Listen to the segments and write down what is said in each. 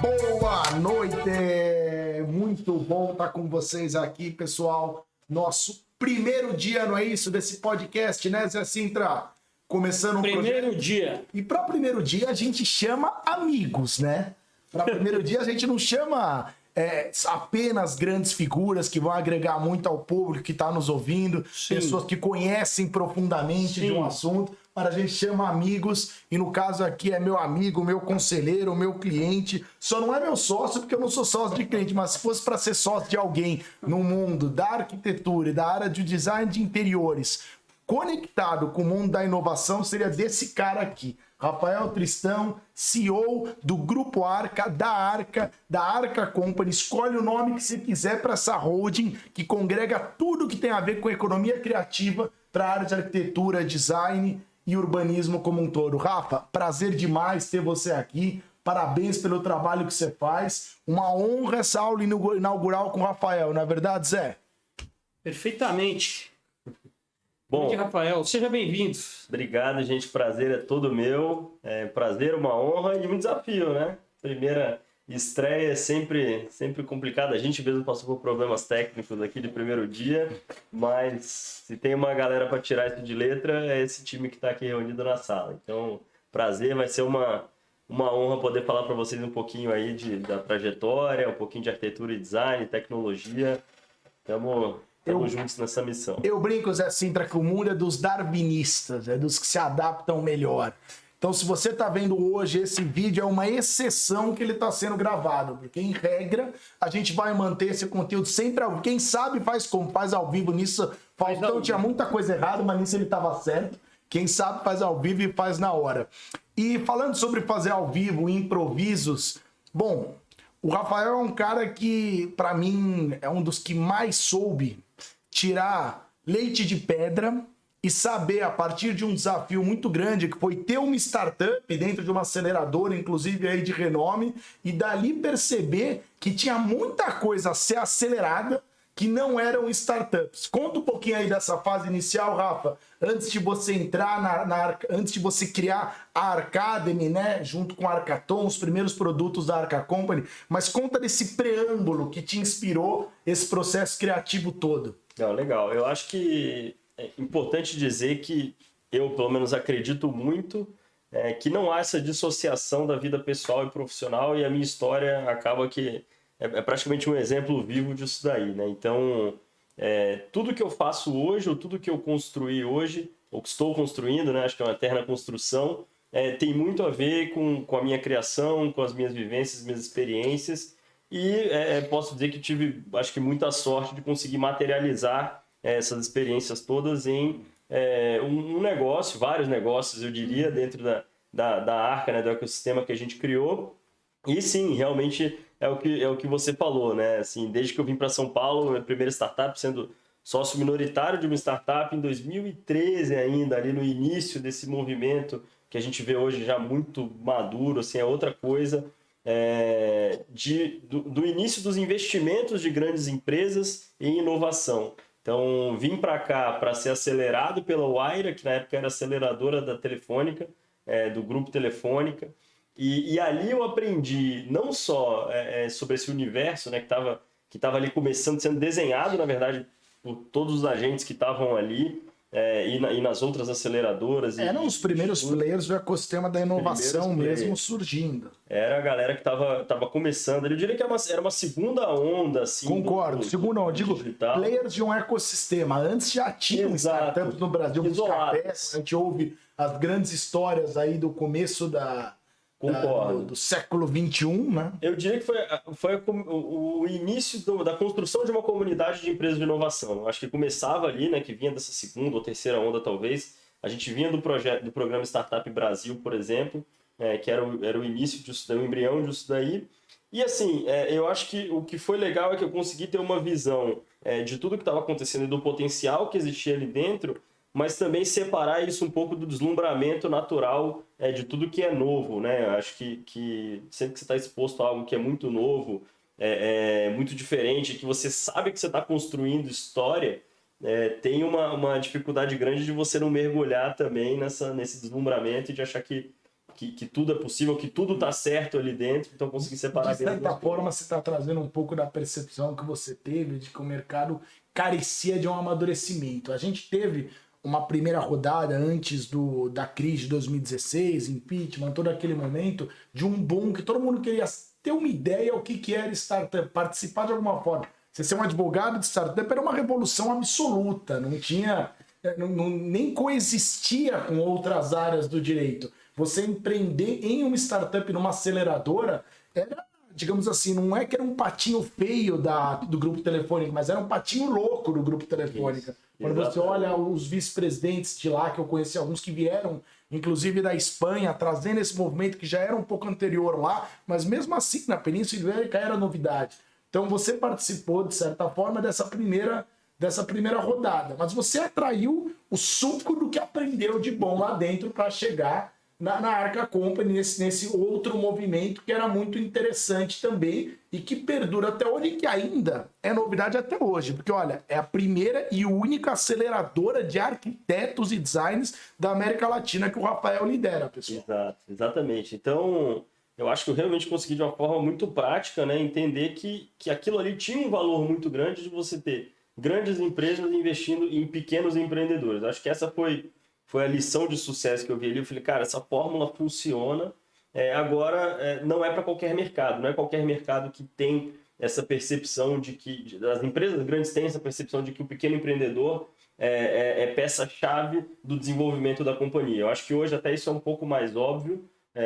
Boa noite! Muito bom estar com vocês aqui, pessoal. Nosso primeiro dia, não é isso? Desse podcast, né, Zé Sintra? Começando um primeiro dia. E para primeiro dia a gente chama amigos, né? Para primeiro dia a gente não chama apenas grandes figuras que vão agregar muito ao público que está nos ouvindo, Sim. pessoas que conhecem profundamente de um assunto, mas a gente chama amigos, e no caso aqui é meu amigo, meu conselheiro, meu cliente. Só não é meu sócio porque eu não sou sócio de cliente, mas se fosse para ser sócio de alguém no mundo da arquitetura e da área de design de interiores, conectado com o mundo da inovação, seria desse cara aqui, Rafael Tristão, CEO do Grupo Arca, da Arca Company. Escolhe o nome que você quiser para essa holding que congrega tudo que tem a ver com economia criativa para a área de arquitetura, design e urbanismo como um todo. Rafa, prazer demais ter você aqui. Parabéns pelo trabalho que você faz. Uma honra essa aula inaugural com o Rafael, não é verdade, Zé? Perfeitamente. Bom, Rafael, seja bem-vindo. Obrigado, gente. Prazer é todo meu. Prazer, uma honra e um desafio, né? Primeira estreia é sempre complicada. A gente mesmo passou por problemas técnicos aqui de primeiro dia, mas se tem uma galera para tirar isso de letra, é esse time que está aqui reunido na sala. Então, prazer, vai ser uma honra poder falar para vocês um pouquinho aí da trajetória, um pouquinho de arquitetura e design, tecnologia. Estamos juntos nessa missão. Eu brinco, Zé Sintra, que o mundo é dos darwinistas, é dos que se adaptam melhor. Então, se você está vendo hoje esse vídeo, é uma exceção que ele está sendo gravado, porque, em regra, a gente vai manter esse conteúdo sempre ao vivo. Quem sabe faz ao vivo nisso. Faustão tinha muita coisa errada, mas nisso ele estava certo. Quem sabe faz ao vivo e faz na hora. E falando sobre fazer ao vivo, improvisos, bom, o Rafael é um cara que, para mim, é um dos que mais soube tirar leite de pedra e saber, a partir de um desafio muito grande, que foi ter uma startup dentro de uma aceleradora, inclusive aí de renome, e dali perceber que tinha muita coisa a ser acelerada que não eram startups. Conta um pouquinho aí dessa fase inicial, Rafa, antes de você entrar antes de você criar a Arcademy, né, junto com a Arcaton, os primeiros produtos da Arca Company, mas conta desse preâmbulo que te inspirou esse processo criativo todo. Legal. Eu acho que é importante dizer que eu, pelo menos, acredito muito que não há essa dissociação da vida pessoal e profissional, e a minha história acaba que é praticamente um exemplo vivo disso daí, né? Então, tudo que eu faço hoje, ou tudo que eu construí hoje, ou que estou construindo, né? Acho que é uma eterna construção, tem muito a ver com a minha criação, com as minhas vivências, minhas experiências, e posso dizer que tive, acho que, muita sorte de conseguir materializar essas experiências todas em um negócio, vários negócios, eu diria, dentro da Arca, né, do ecossistema que a gente criou. E sim, realmente é o que você falou, né? Assim, desde que eu vim para São Paulo, minha primeira startup, sendo sócio minoritário de uma startup em 2013 ainda, ali no início desse movimento que a gente vê hoje já muito maduro, assim, é outra coisa. Do início dos investimentos de grandes empresas em inovação. Então, vim para cá para ser acelerado pela Wayra, que na época era aceleradora da Telefônica, do Grupo Telefônica, e ali eu aprendi não só sobre esse universo, né, que estava ali começando, sendo desenhado, na verdade, por todos os agentes que estavam ali, e nas outras aceleradoras. Eram os primeiros players do ecossistema da inovação mesmo surgindo. Era a galera que estava começando. Eu diria que era uma segunda onda, assim. Concordo. Segunda onda. Digo, digital. Players de um ecossistema. Antes já tinham startups no Brasil. A gente ouve as grandes histórias aí do começo do século XXI, né? Eu diria que foi o início da construção de uma comunidade de empresas de inovação. Eu acho que começava ali, né, que vinha dessa segunda ou terceira onda, talvez. A gente vinha do programa Startup Brasil, por exemplo, que era o início disso daí, o embrião disso daí. E assim, eu acho que o que foi legal é que eu consegui ter uma visão de tudo que estava acontecendo e do potencial que existia ali dentro, mas também separar isso um pouco do deslumbramento natural de tudo que é novo, né? Eu acho que sempre que você está exposto a algo que é muito novo, muito diferente, que você sabe que você está construindo história, tem uma dificuldade grande de você não mergulhar também nesse deslumbramento e de achar que que tudo é possível, que tudo está certo ali dentro, então consegui separar De certa forma, você está trazendo um pouco da percepção que você teve de que o mercado carecia de um amadurecimento. A gente teve uma primeira rodada antes da crise de 2016, impeachment, todo aquele momento de um boom que todo mundo queria ter uma ideia o que era startup, participar de alguma forma. Você ser um advogado de startup era uma revolução absoluta, não tinha, nem coexistia com outras áreas do direito. Você empreender em uma startup, numa aceleradora, era, digamos assim, não é que era um patinho feio do grupo telefônico, mas era um patinho louco do grupo telefônico. Isso. Quando você olha os vice-presidentes de lá, que eu conheci alguns que vieram, inclusive da Espanha, trazendo esse movimento que já era um pouco anterior lá, mas mesmo assim, na Península Ibérica era novidade. Então você participou, de certa forma, dessa primeira rodada, mas você atraiu o suco do que aprendeu de bom lá dentro para chegar na Arca Company, nesse outro movimento que era muito interessante também e que perdura até hoje e que ainda é novidade até hoje. Porque, olha, é a primeira e única aceleradora de arquitetos e designers da América Latina que o Rafael lidera, pessoal. Exato, exatamente. Então, eu acho que eu realmente consegui, de uma forma muito prática, né, entender que aquilo ali tinha um valor muito grande de você ter grandes empresas investindo em pequenos empreendedores. Acho que essa foi a lição de sucesso que eu vi ali. Eu falei, cara, essa fórmula funciona. Agora, não é para qualquer mercado. Não é qualquer mercado que tem essa percepção de que... As empresas grandes têm essa percepção de que o pequeno empreendedor é peça-chave do desenvolvimento da companhia. Eu acho que hoje até isso é um pouco mais óbvio.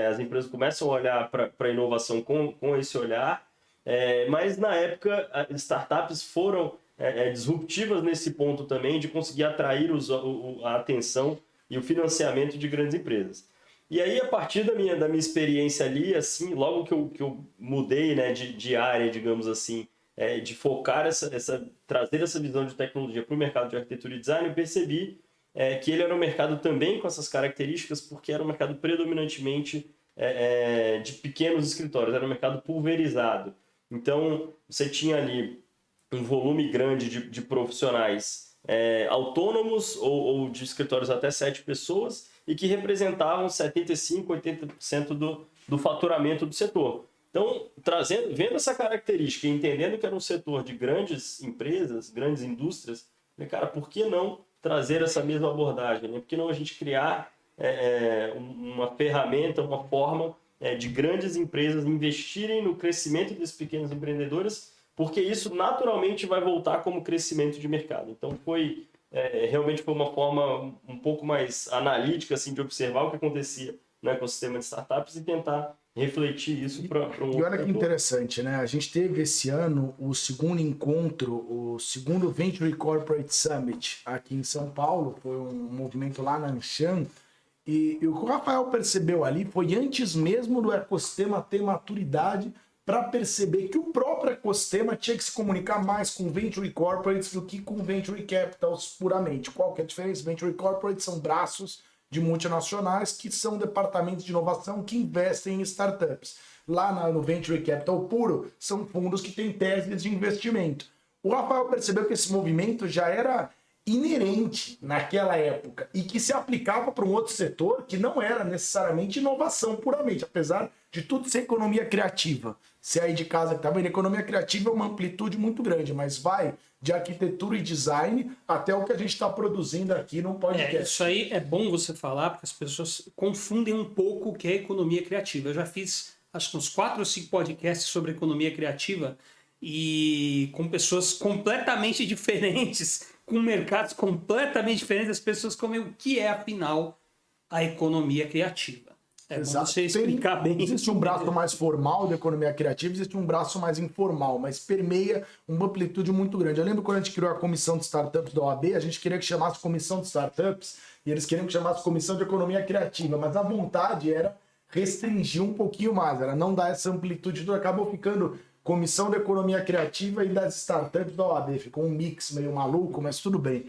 As empresas começam a olhar para a inovação com esse olhar. Mas, na época, as startups foram disruptivas nesse ponto também, de conseguir atrair a atenção e o financiamento de grandes empresas. E aí, a partir da minha experiência ali, assim, logo que eu mudei, né, de área, digamos assim, de focar trazer essa visão de tecnologia para o mercado de arquitetura e design, eu percebi que ele era um mercado também com essas características, porque era um mercado predominantemente de pequenos escritórios, era um mercado pulverizado. Então, você tinha ali um volume grande de profissionais autônomos ou de escritórios até 7 pessoas e que representavam 75%, 80% do faturamento do setor. Então, vendo essa característica e entendendo que era um setor de grandes empresas, grandes indústrias, falei, cara, por que não trazer essa mesma abordagem? Né? Por que não a gente criar uma ferramenta, uma forma de grandes empresas investirem no crescimento desses pequenos empreendedores, porque isso naturalmente vai voltar como crescimento de mercado. Então, realmente foi uma forma um pouco mais analítica assim, de observar o que acontecia no ecossistema de startups e tentar refletir isso para um outro. E olha que interessante, né? A gente teve esse ano o segundo encontro, o segundo Venture Corporate Summit aqui em São Paulo. Foi um movimento lá na Anshan. E o que o Rafael percebeu ali foi antes mesmo do ecossistema ter maturidade para perceber que o próprio ecossistema tinha que se comunicar mais com Venture Corporates do que com Venture Capitals puramente. Qual que é a diferença? Venture Corporates são braços de multinacionais que são departamentos de inovação que investem em startups. Lá no Venture Capital puro, são fundos que têm teses de investimento. O Rafael percebeu que esse movimento já era inerente naquela época e que se aplicava para um outro setor que não era necessariamente inovação puramente, apesar de tudo ser economia criativa. Se aí de casa que está vendo, economia criativa é uma amplitude muito grande, mas vai de arquitetura e design até o que a gente está produzindo aqui no podcast. Isso aí é bom você falar, porque as pessoas confundem um pouco o que é economia criativa. Eu já fiz, acho que uns 4 ou 5 podcasts sobre economia criativa e com pessoas completamente diferentes, com mercados completamente diferentes, as pessoas comem o que é, afinal, a economia criativa. Exato. Bom você explicar bem. Existe um braço mais formal da economia criativa, existe um braço mais informal, mas permeia uma amplitude muito grande. Eu lembro quando a gente criou a comissão de startups da OAB, a gente queria que chamasse comissão de startups e eles queriam que chamasse comissão de economia criativa, mas a vontade era restringir um pouquinho mais, era não dar essa amplitude, então acabou ficando comissão de economia criativa e das startups da OAB. Ficou um mix meio maluco, mas tudo bem.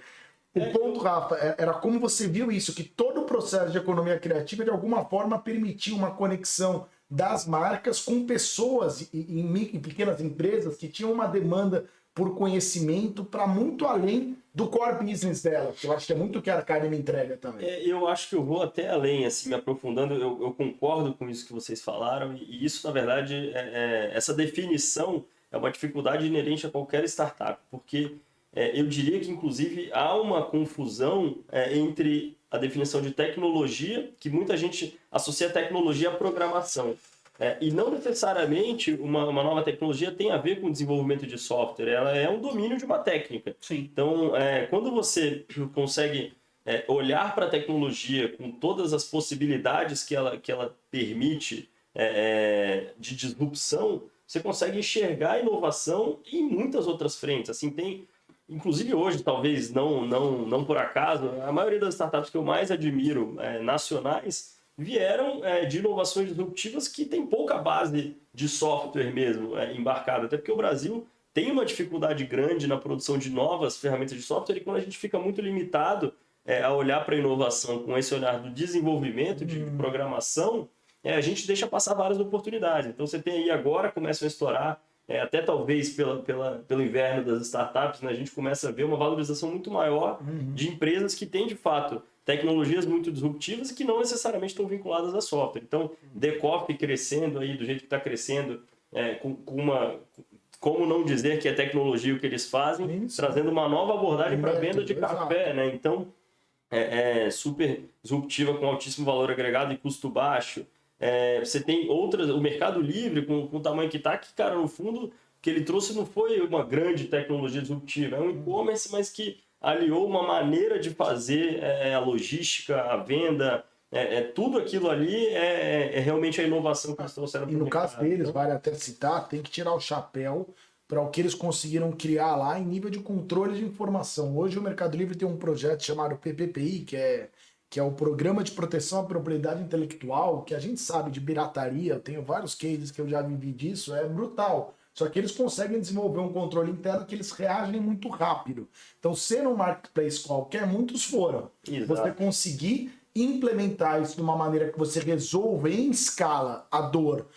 O ponto, Rafa, era como você viu isso, que todo o processo de economia criativa, de alguma forma, permitia uma conexão das marcas com pessoas em pequenas empresas que tinham uma demanda por conhecimento para muito além do core business dela, que eu acho que é muito o que a Arcade me entrega também. Eu acho que eu vou até além, assim, me aprofundando, eu concordo com isso que vocês falaram, e isso, na verdade, essa definição é uma dificuldade inerente a qualquer startup, porque eu diria que, inclusive, há uma confusão entre a definição de tecnologia, que muita gente associa tecnologia à programação. E não necessariamente uma nova tecnologia tem a ver com desenvolvimento de software, ela é um domínio de uma técnica. Sim. Então, quando você consegue olhar para a tecnologia com todas as possibilidades que ela permite de disrupção, você consegue enxergar a inovação em muitas outras frentes. Assim, inclusive hoje, talvez não por acaso, a maioria das startups que eu mais admiro nacionais vieram de inovações disruptivas que tem pouca base de software mesmo embarcado, até porque o Brasil tem uma dificuldade grande na produção de novas ferramentas de software, e quando a gente fica muito limitado a olhar para a inovação com esse olhar do desenvolvimento, de programação, a gente deixa passar várias oportunidades. Então você tem aí agora, começam a estourar, até talvez pelo inverno das startups, né, a gente começa a ver uma valorização muito maior de empresas que têm, de fato, tecnologias muito disruptivas e que não necessariamente estão vinculadas a software. Então, Decoff crescendo aí do jeito que está crescendo, como não dizer que é tecnologia o que eles fazem, trazendo uma nova abordagem para a venda de café, né? Então, super disruptiva, com altíssimo valor agregado e custo baixo. Você tem outras, o Mercado Livre, com o tamanho que está, que, cara, no fundo, o que ele trouxe não foi uma grande tecnologia disruptiva, é um e-commerce, mas que aliou uma maneira de fazer a logística, a venda, tudo aquilo ali realmente a inovação que eles trouxeram para o mercado. E no caso deles, vale até citar, tem que tirar o chapéu para o que eles conseguiram criar lá em nível de controle de informação. Hoje o Mercado Livre tem um projeto chamado PPPI, que é o Programa de Proteção à Propriedade Intelectual, que a gente sabe de pirataria, eu tenho vários cases que eu já vivi disso, é brutal. Só que eles conseguem desenvolver um controle interno que eles reagem muito rápido. Então, ser um marketplace qualquer, muitos foram. Exato. Você conseguir implementar isso de uma maneira que você resolva em escala a dor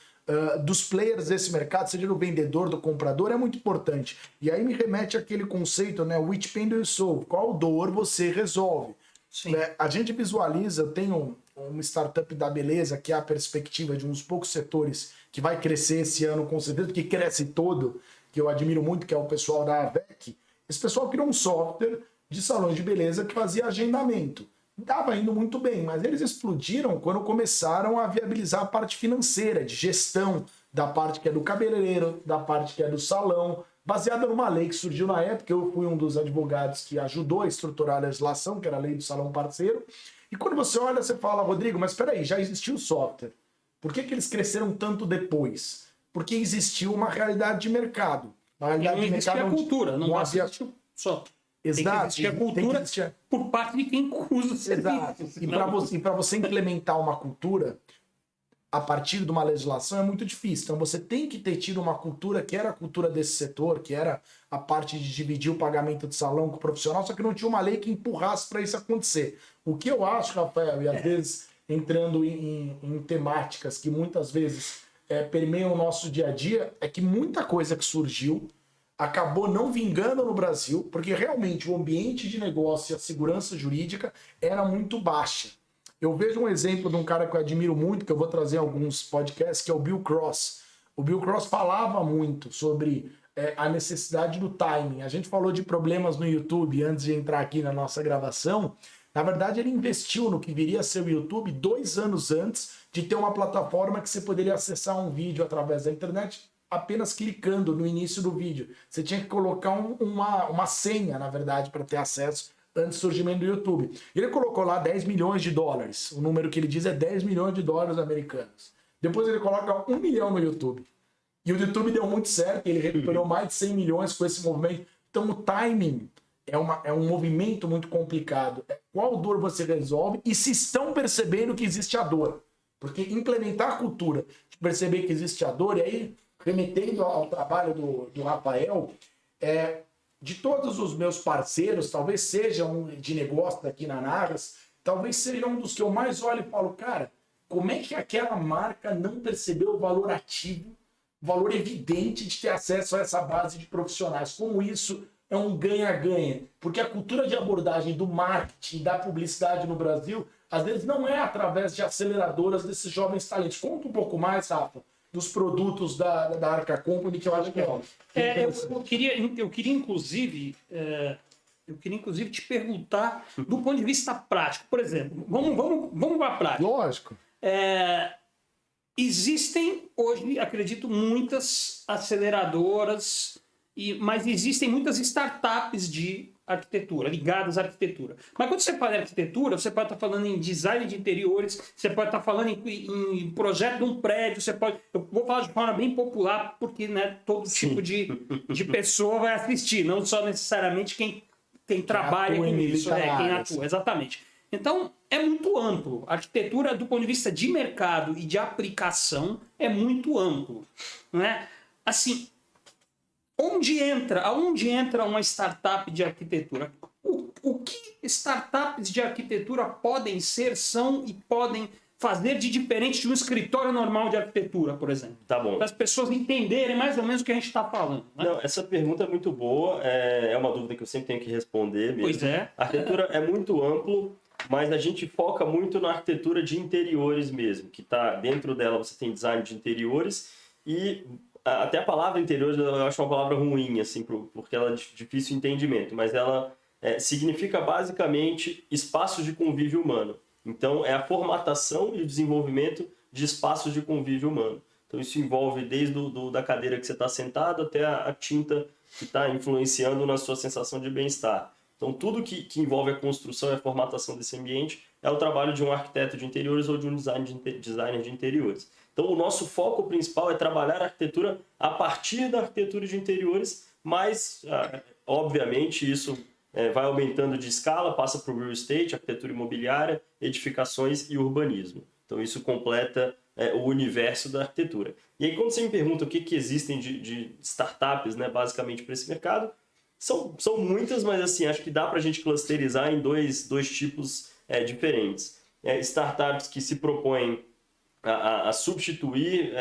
dos players desse mercado, seja do vendedor, do comprador, é muito importante. E aí me remete àquele conceito, né? Which pain do you solve? Qual dor você resolve? Sim. A gente visualiza, eu tenho uma startup da beleza, que é a perspectiva de uns poucos setores que vai crescer esse ano, com certeza, que cresce todo, que eu admiro muito, que é o pessoal da AVEC. Esse pessoal criou um software de salões de beleza que fazia agendamento. Estava indo muito bem, mas eles explodiram quando começaram a viabilizar a parte financeira, de gestão, da parte que é do cabeleireiro, da parte que é do salão, baseada numa lei que surgiu na época. Eu fui um dos advogados que ajudou a estruturar a legislação, que era a lei do salão parceiro. E quando você olha, você fala, Rodrigo, mas espera aí, já existiu o software. Por que eles cresceram tanto depois? Porque existiu uma realidade de mercado. Uma realidade não existia a cultura, não havia existia o software. Exato. Tem que existir a cultura por parte de quem usa o serviço. Exato. E para você implementar uma cultura a partir de uma legislação é muito difícil. Então você tem que ter tido uma cultura que era a cultura desse setor, que era a parte de dividir o pagamento de salão com o profissional, só que não tinha uma lei que empurrasse para isso acontecer. O que eu acho, Rafael, e às vezes entrando em temáticas que muitas vezes permeiam o nosso dia a dia, é que muita coisa que surgiu acabou não vingando no Brasil, porque realmente o ambiente de negócio e a segurança jurídica era muito baixa. Eu vejo um exemplo de um cara que eu admiro muito, que eu vou trazer em alguns podcasts, que é o Bill Cross. O Bill Cross falava muito sobre a necessidade do timing. A gente falou de problemas no YouTube antes de entrar aqui na nossa gravação. Na verdade, ele investiu no que viria a ser o YouTube 2 anos antes de ter uma plataforma que você poderia acessar um vídeo através da internet apenas clicando no início do vídeo. Você tinha que colocar uma senha, na verdade, para ter acesso antes do surgimento do YouTube. Ele colocou lá 10 milhões de dólares. O número que ele diz é 10 milhões de dólares americanos. Depois ele coloca 1 milhão no YouTube. E o YouTube deu muito certo, ele recuperou mais de 100 milhões com esse movimento. Então o timing é um movimento muito complicado. Qual dor você resolve e se estão percebendo que existe a dor. Porque implementar a cultura, perceber que existe a dor, e aí, remetendo ao trabalho do Rafael, de todos os meus parceiros, talvez seja um de negócio daqui na Narras, talvez seja um dos que eu mais olho e falo, cara, como é que aquela marca não percebeu o valor ativo, o valor evidente de ter acesso a essa base de profissionais? Como isso é um ganha-ganha. Porque a cultura de abordagem do marketing, da publicidade no Brasil, às vezes não é através de aceleradoras desses jovens talentos. Conta um pouco mais, Rafa, dos produtos da Arca Company, que eu acho que é óbvio. Eu queria inclusive te perguntar do ponto de vista prático. Por exemplo, vamos para a prática. Lógico. Existem hoje, acredito, muitas aceleradoras, mas existem muitas startups de arquitetura, ligadas à arquitetura. Mas quando você fala em arquitetura, você pode estar falando em design de interiores, você pode estar falando em projeto de um prédio, eu vou falar de forma bem popular, porque né, todo tipo de pessoa vai assistir, não só necessariamente quem trabalha com isso, quem atua, exatamente. Então, é muito amplo. A arquitetura, do ponto de vista de mercado e de aplicação, é muito amplo. Não é? Assim, aonde entra uma startup de arquitetura? O que startups de arquitetura podem ser, são e podem fazer de diferente de um escritório normal de arquitetura, por exemplo? Tá bom. Para as pessoas entenderem mais ou menos o que a gente está falando. Né? Não, essa pergunta é muito boa, é uma dúvida que eu sempre tenho que responder mesmo. Pois é. A arquitetura é muito amplo, mas a gente foca muito na arquitetura de interiores mesmo, que está dentro dela você tem design de interiores e até a palavra interiores eu acho uma palavra ruim, assim, porque ela é de difícil entendimento, mas ela significa basicamente espaços de convívio humano. Então, é a formatação e o desenvolvimento de espaços de convívio humano. Então, isso envolve desde da cadeira que você está sentado até a tinta que está influenciando na sua sensação de bem-estar. Então, tudo que envolve a construção e a formatação desse ambiente é o trabalho de um arquiteto de interiores ou de um designer de interiores. Então, o nosso foco principal é trabalhar a arquitetura a partir da arquitetura de interiores, mas, obviamente, isso vai aumentando de escala, passa para o real estate, arquitetura imobiliária, edificações e urbanismo. Então, isso completa o universo da arquitetura. E aí, quando você me pergunta o que existem de startups, né, basicamente, para esse mercado, são muitas, mas assim, acho que dá para a gente clusterizar em dois tipos diferentes. Startups que se propõem a substituir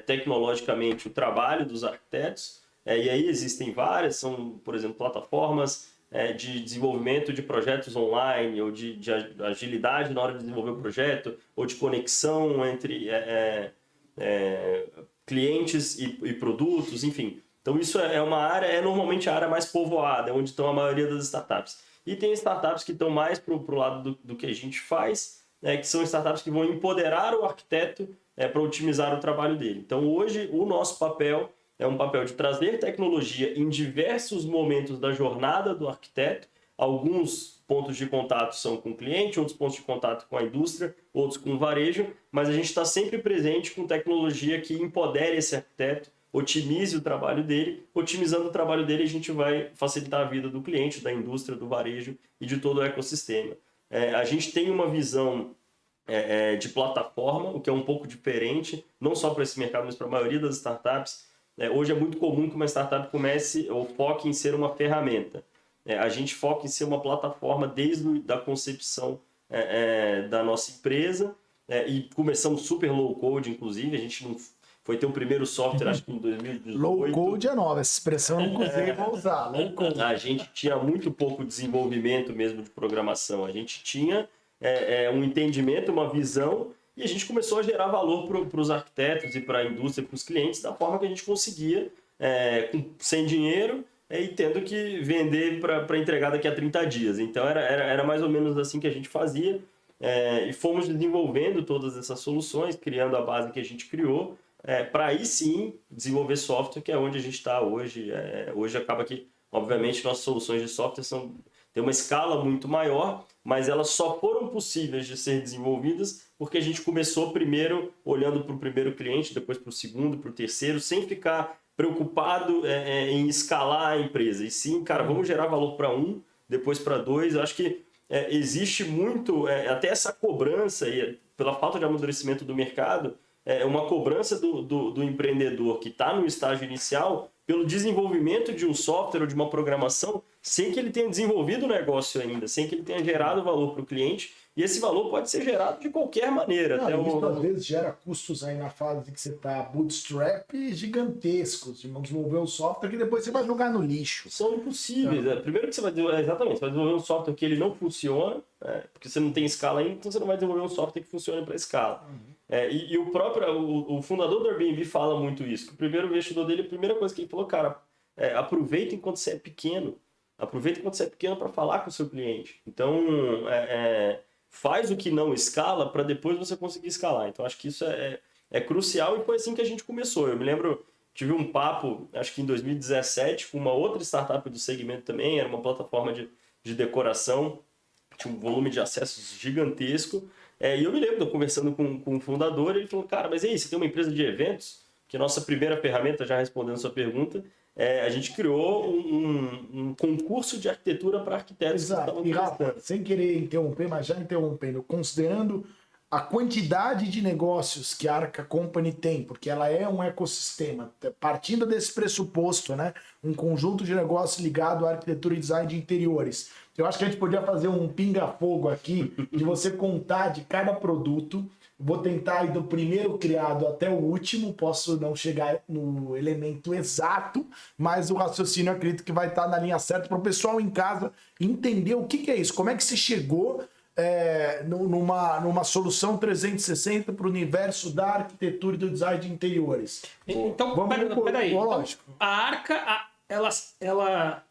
tecnologicamente o trabalho dos arquitetos, e aí existem várias, são, por exemplo, plataformas de desenvolvimento de projetos online, ou de agilidade na hora de desenvolver o projeto, ou de conexão entre clientes e produtos, enfim. Então isso é uma área, normalmente a área mais povoada, é onde estão a maioria das startups. E tem startups que estão mais para o lado do que a gente faz, que são startups que vão empoderar o arquiteto para otimizar o trabalho dele. Então hoje o nosso papel é um papel de trazer tecnologia em diversos momentos da jornada do arquiteto. Alguns pontos de contato são com o cliente, outros pontos de contato com a indústria, outros com o varejo, mas a gente está sempre presente com tecnologia que empodere esse arquiteto, otimize o trabalho dele. Otimizando o trabalho dele, a gente vai facilitar a vida do cliente, da indústria, do varejo e de todo o ecossistema. A gente tem uma visão de plataforma, o que é um pouco diferente, não só para esse mercado, mas para a maioria das startups. Hoje é muito comum que uma startup comece ou foque em ser uma ferramenta. A gente foca em ser uma plataforma desde a concepção da nossa empresa, e começamos super low code, inclusive, a gente não foi ter o primeiro software, acho que em 2018. Low code é nova, essa expressão eu não consegui usar. Low code. A gente tinha muito pouco desenvolvimento mesmo de programação. A gente tinha um entendimento, uma visão, e a gente começou a gerar valor para os arquitetos e para a indústria, para os clientes, da forma que a gente conseguia, sem dinheiro, e tendo que vender para entregar daqui a 30 dias. Então era mais ou menos assim que a gente fazia, e fomos desenvolvendo todas essas soluções, criando a base que a gente criou, para aí sim desenvolver software, que é onde a gente está hoje. Hoje acaba que, obviamente, nossas soluções de software têm uma escala muito maior, mas elas só foram possíveis de ser desenvolvidas porque a gente começou primeiro olhando para o primeiro cliente, depois para o segundo, para o terceiro, sem ficar preocupado em escalar a empresa. E sim, cara, vamos gerar valor para um, depois para dois. Eu acho que existe muito, até essa cobrança, pela falta de amadurecimento do mercado, uma cobrança do empreendedor que está no estágio inicial pelo desenvolvimento de um software ou de uma programação sem que ele tenha desenvolvido o negócio ainda, sem que ele tenha gerado valor para o cliente E esse valor pode ser gerado de qualquer maneira. Não, até isso às vezes gera custos aí na fase que você está bootstrap gigantescos de desenvolver um software que depois você vai jogar no lixo. São impossíveis. Primeiro que você vai desenvolver, exatamente, você vai desenvolver um software que ele não funciona, porque você não tem escala ainda, então você não vai desenvolver um software que funcione para escala. E o fundador do Airbnb fala muito isso. Que o primeiro investidor dele, a primeira coisa que ele falou, cara, aproveita enquanto você é pequeno. Aproveita enquanto você é pequeno para falar com o seu cliente. Então, faz o que não escala para depois você conseguir escalar. Então, acho que isso é crucial e foi assim que a gente começou. Eu me lembro, tive um papo, acho que em 2017, com uma outra startup do segmento também, era uma plataforma de decoração, tinha um volume de acessos gigantesco. E eu me lembro, conversando com o fundador, ele falou, cara, mas e aí, você tem uma empresa de eventos? Que a nossa primeira ferramenta, já respondendo a sua pergunta, a gente criou um concurso de arquitetura para arquitetos. Exato. E Rafa, sem querer interromper, mas já interrompendo, considerando a quantidade de negócios que a Arca Company tem, porque ela é um ecossistema, partindo desse pressuposto, né? Um conjunto de negócios ligado à arquitetura e design de interiores. Eu acho que a gente podia fazer um pinga-fogo aqui, de você contar de cada produto. Vou tentar ir do primeiro criado até o último, posso não chegar no elemento exato, mas o raciocínio eu acredito que vai estar na linha certa para o pessoal em casa entender o que é isso, como é que se chegou numa solução 360 para o universo da arquitetura e do design de interiores. Então, Vamos peraí. lógico. Então, a Arca, ela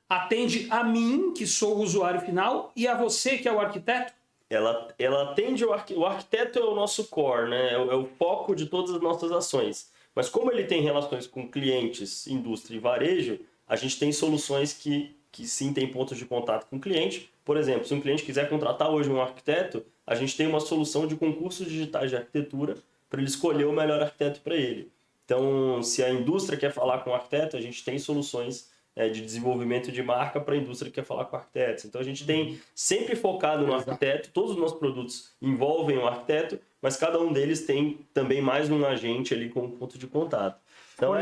atende a mim, que sou o usuário final, e a você, que é o arquiteto? Ela atende o arquiteto é o nosso core, né? É o foco de todas as nossas ações. Mas como ele tem relações com clientes, indústria e varejo, a gente tem soluções que sim tem pontos de contato com o cliente. Por exemplo, se um cliente quiser contratar hoje um arquiteto, a gente tem uma solução de concursos digitais de arquitetura para ele escolher o melhor arquiteto para ele. Então, se a indústria quer falar com o arquiteto, a gente tem soluções de desenvolvimento de marca para a indústria que quer falar com arquitetos. Então a gente tem sempre focado no arquiteto, todos os nossos produtos envolvem o arquiteto, mas cada um deles tem também mais um agente ali como ponto de contato. Então,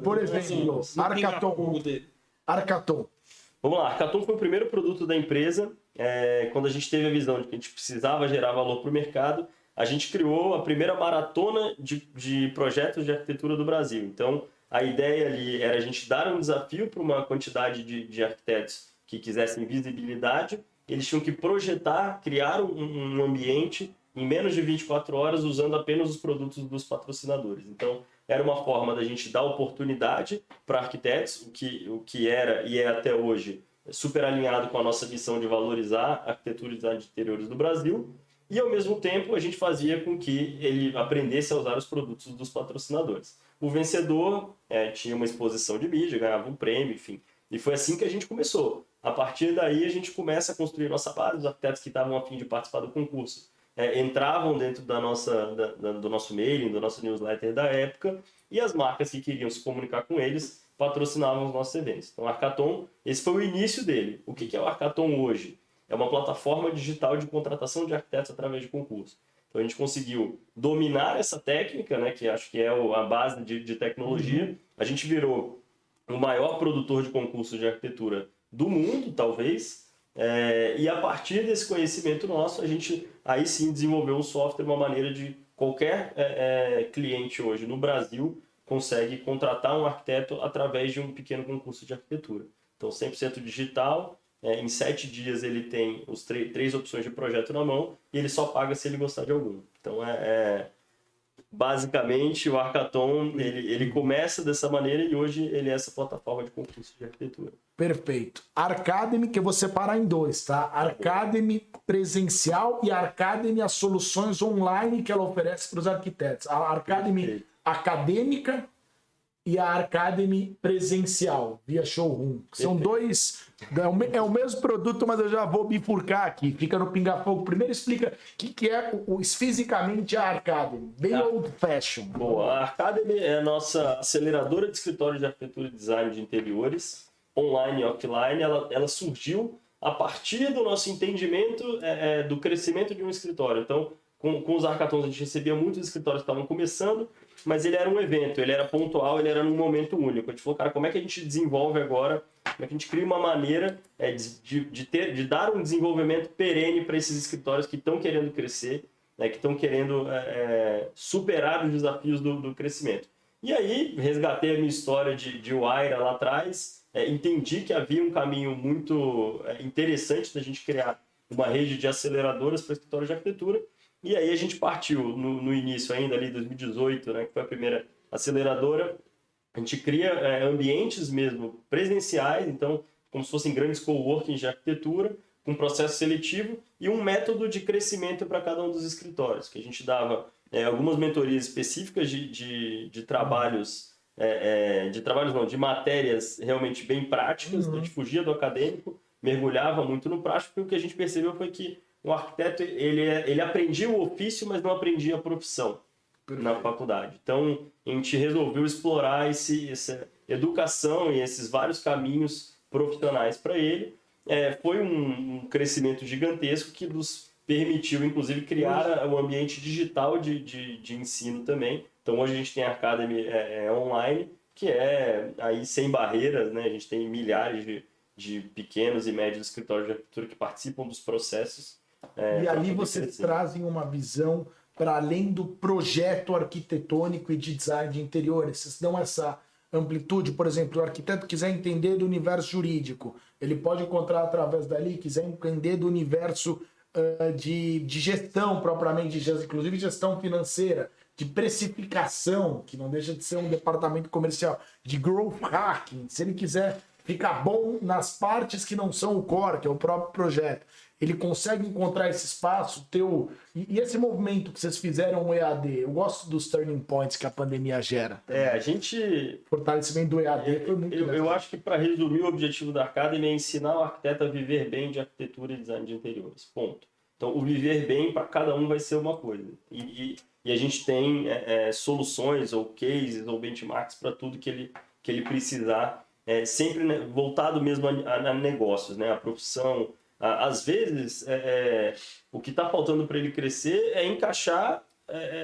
por exemplo, Arcaton. Vamos lá, Arcaton foi o primeiro produto da empresa. Quando a gente teve a visão de que a gente precisava gerar valor para o mercado, a gente criou a primeira maratona de projetos de arquitetura do Brasil. Então, a ideia ali era a gente dar um desafio para uma quantidade de arquitetos que quisessem visibilidade. Eles tinham que projetar, criar um ambiente em menos de 24 horas usando apenas os produtos dos patrocinadores. Então, era uma forma da gente dar oportunidade para arquitetos, o que era e é até hoje super alinhado com a nossa missão de valorizar a arquitetura e design de interiores do Brasil. E, ao mesmo tempo, a gente fazia com que ele aprendesse a usar os produtos dos patrocinadores. O vencedor tinha uma exposição de mídia, ganhava um prêmio, enfim. E foi assim que a gente começou. A partir daí, a gente começa a construir nossa base. Os arquitetos que estavam a fim de participar do concurso entravam dentro do nosso mailing, do nosso newsletter da época, e as marcas que queriam se comunicar com eles patrocinavam os nossos eventos. Então, o Arcaton, esse foi o início dele. O que é o Arcaton hoje? É uma plataforma digital de contratação de arquitetos através de concurso. Então, a gente conseguiu dominar essa técnica, né, que acho que é a base de tecnologia. A gente virou o maior produtor de concursos de arquitetura do mundo, talvez. E a partir desse conhecimento nosso, a gente aí sim desenvolveu um software, uma maneira de qualquer cliente hoje no Brasil consegue contratar um arquiteto através de um pequeno concurso de arquitetura. Então, 100% digital. Em 7 dias ele tem os 3 opções de projeto na mão e ele só paga se ele gostar de algum. Então, basicamente, o Arcaton ele começa dessa maneira e hoje ele é essa plataforma de concurso de arquitetura. Perfeito. Arcademy, que eu vou separar em 2, tá? Arcademy presencial e Arcademy as soluções online que ela oferece para os arquitetos. A Arcademy acadêmica e a Arcademy presencial, via showroom. São dois... É o mesmo produto, mas eu já vou bifurcar aqui. Fica no pinga-fogo. Primeiro explica o que é fisicamente a Arcademy. Bem old fashion. Boa. A Arcademy é a nossa aceleradora de escritório de arquitetura e design de interiores, online e offline. Ela surgiu a partir do nosso entendimento do crescimento de um escritório. Então, com os hackathons a gente recebia muitos escritórios que estavam começando, mas ele era um evento, ele era pontual, ele era num momento único. A gente falou, cara, como é que a gente desenvolve agora, como é que a gente cria uma maneira de dar um desenvolvimento perene para esses escritórios que estão querendo crescer, né, que estão querendo superar os desafios do crescimento. E aí, resgatei a minha história de Wayra lá atrás, entendi que havia um caminho muito interessante da gente criar uma rede de aceleradoras para escritórios de arquitetura. E aí a gente partiu no início ainda, ali 2018, né, que foi a primeira aceleradora. A gente cria ambientes mesmo presenciais, então como se fossem grandes coworkings de arquitetura, com processo seletivo e um método de crescimento para cada um dos escritórios, que a gente dava algumas mentorias específicas de trabalhos, de matérias realmente bem práticas. A gente fugia do acadêmico, mergulhava muito no prático, e o que a gente percebeu foi que o arquiteto ele aprendia o ofício, mas não aprendia a profissão na faculdade. Então, a gente resolveu explorar essa educação e esses vários caminhos profissionais para ele. Foi um crescimento gigantesco que nos permitiu, inclusive, criar um ambiente digital de ensino também. Então, hoje a gente tem a Academy online, que é aí sem barreiras, né? A gente tem milhares de pequenos e médios escritórios de arquitetura que participam dos processos. E ali vocês trazem uma visão para além do projeto arquitetônico e de design de interiores. Vocês dão essa amplitude. Por exemplo, o arquiteto quiser entender do universo jurídico, ele pode encontrar através dali, quiser entender do universo de gestão propriamente, inclusive gestão financeira, de precificação, que não deixa de ser um departamento comercial, de growth hacking. Se ele quiser ficar bom nas partes que não são o core, que é o próprio projeto, ele consegue encontrar esse espaço teu. E esse movimento que vocês fizeram, o EAD, eu gosto dos turning points que a pandemia gera. A gente... Fortalecimento do EAD foi muito legal. Eu acho que, para resumir, o objetivo da Academy é ensinar o arquiteto a viver bem de arquitetura e design de interiores. Ponto. Então, o viver bem para cada um vai ser uma coisa. E a gente tem soluções, ou cases, ou benchmarks para tudo que ele precisar, sempre, né, voltado mesmo a negócios, né, a profissão. Às vezes, o que está faltando para ele crescer é encaixar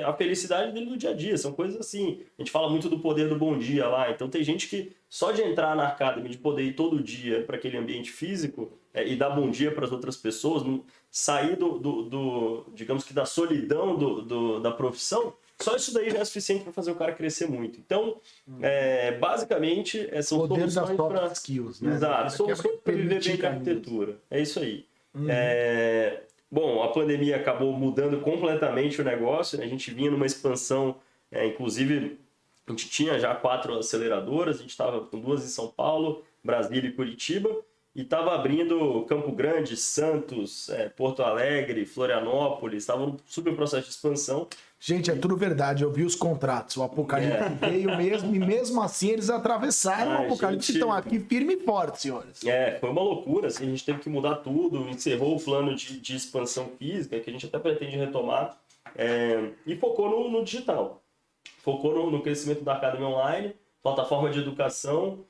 a felicidade dele no dia a dia. São coisas assim. A gente fala muito do poder do bom dia lá. Então, tem gente que só de entrar na Academy, de poder ir todo dia para aquele ambiente físico e dar bom dia para as outras pessoas, sair digamos que da solidão da profissão, só isso daí já é suficiente para fazer o cara crescer muito. Então, basicamente, são poder soluções para skills, né? Exato, soluções para viver bem de arquitetura. É isso aí. Bom, a pandemia acabou mudando completamente o negócio, né? A gente vinha numa expansão, inclusive a gente tinha já 4 aceleradoras, a gente estava com 2 em São Paulo, Brasília e Curitiba, e estava abrindo Campo Grande, Santos, Porto Alegre, Florianópolis, estava um super processo de expansão. Gente, é tudo verdade, eu vi os contratos, o Apocalipse veio mesmo, e mesmo assim eles atravessaram o Apocalipse e estão aqui firme e forte, senhores. Foi uma loucura, assim, a gente teve que mudar tudo, encerrou o plano de expansão física, que a gente até pretende retomar, e focou no digital. Focou no crescimento da Academy Online, plataforma de educação,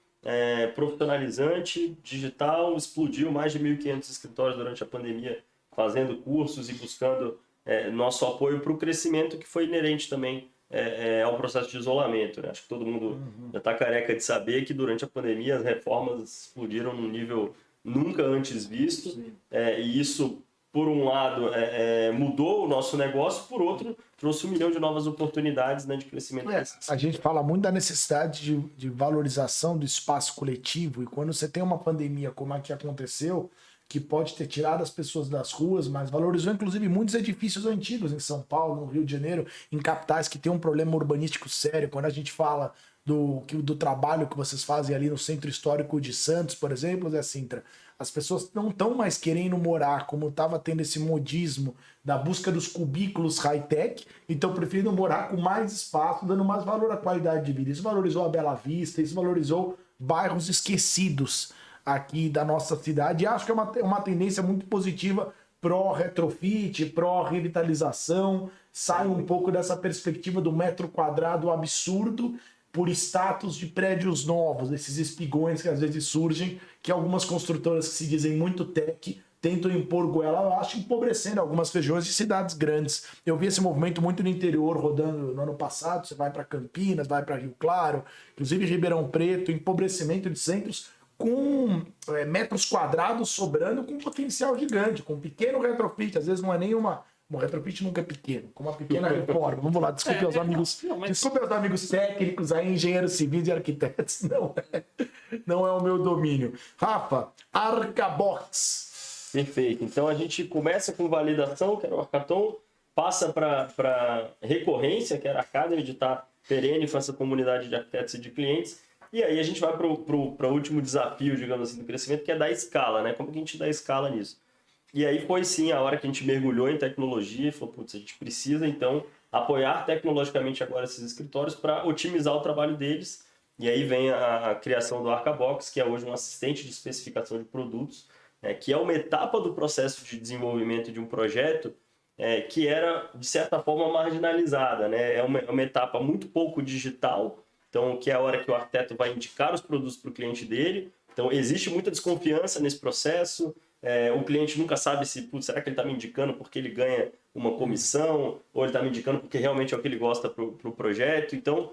profissionalizante, digital, explodiu mais de 1.500 escritórios durante a pandemia, fazendo cursos e buscando nosso apoio para o crescimento que foi inerente também ao processo de isolamento, né? Acho que todo mundo já está careca de saber que durante a pandemia as reformas explodiram num nível nunca antes visto, e isso, por um lado, mudou o nosso negócio, por outro, trouxe 1 milhão de novas oportunidades, né, de crescimento. A gente fala muito da necessidade de valorização do espaço coletivo, e quando você tem uma pandemia como a que aconteceu, que pode ter tirado as pessoas das ruas, mas valorizou inclusive muitos edifícios antigos em São Paulo, no Rio de Janeiro, em capitais que tem um problema urbanístico sério. Quando a gente fala do trabalho que vocês fazem ali no Centro Histórico de Santos, por exemplo, Zé Sintra, as pessoas não estão mais querendo morar, como estava tendo esse modismo da busca dos cubículos high-tech, então preferindo morar com mais espaço, dando mais valor à qualidade de vida. Isso valorizou a Bela Vista, isso valorizou bairros esquecidos aqui da nossa cidade, e acho que é uma tendência muito positiva pró-retrofit, pró-revitalização, sai um pouco dessa perspectiva do metro quadrado absurdo por status de prédios novos, esses espigões que às vezes surgem, que algumas construtoras que se dizem muito tech tentam impor goela abaixo, empobrecendo algumas regiões de cidades grandes. Eu vi esse movimento muito no interior, rodando no ano passado. Você vai para Campinas, vai para Rio Claro, inclusive Ribeirão Preto, empobrecimento de centros com metros quadrados sobrando, com potencial gigante, com pequeno retrofit. Às vezes não é nenhuma... O retrofit nunca é pequeno, com uma pequena reforma. Vamos lá, desculpe aos amigos, desculpe aos amigos técnicos aí, engenheiros civis e arquitetos, não é o meu domínio. Rafa, Arcabox. Perfeito. Então a gente começa com validação, que era o hackathon, passa para recorrência, que era a Academy, de estar perene com essa comunidade de arquitetos e de clientes, e aí a gente vai para o último desafio, digamos assim, do crescimento, que é dar escala, né? Como que a gente dá escala nisso? E aí foi sim a hora que a gente mergulhou em tecnologia e falou, putz, a gente precisa então apoiar tecnologicamente agora esses escritórios para otimizar o trabalho deles. E aí vem a criação do Arcabox, que é hoje um assistente de especificação de produtos, que é uma etapa do processo de desenvolvimento de um projeto que era, de certa forma, marginalizada, né? É uma etapa muito pouco digital, então que é a hora que o arquiteto vai indicar os produtos para o cliente dele. Então existe muita desconfiança nesse processo. O cliente nunca sabe se, putz, será que ele está me indicando porque ele ganha uma comissão ou ele está me indicando porque realmente é o que ele gosta para o projeto. Então,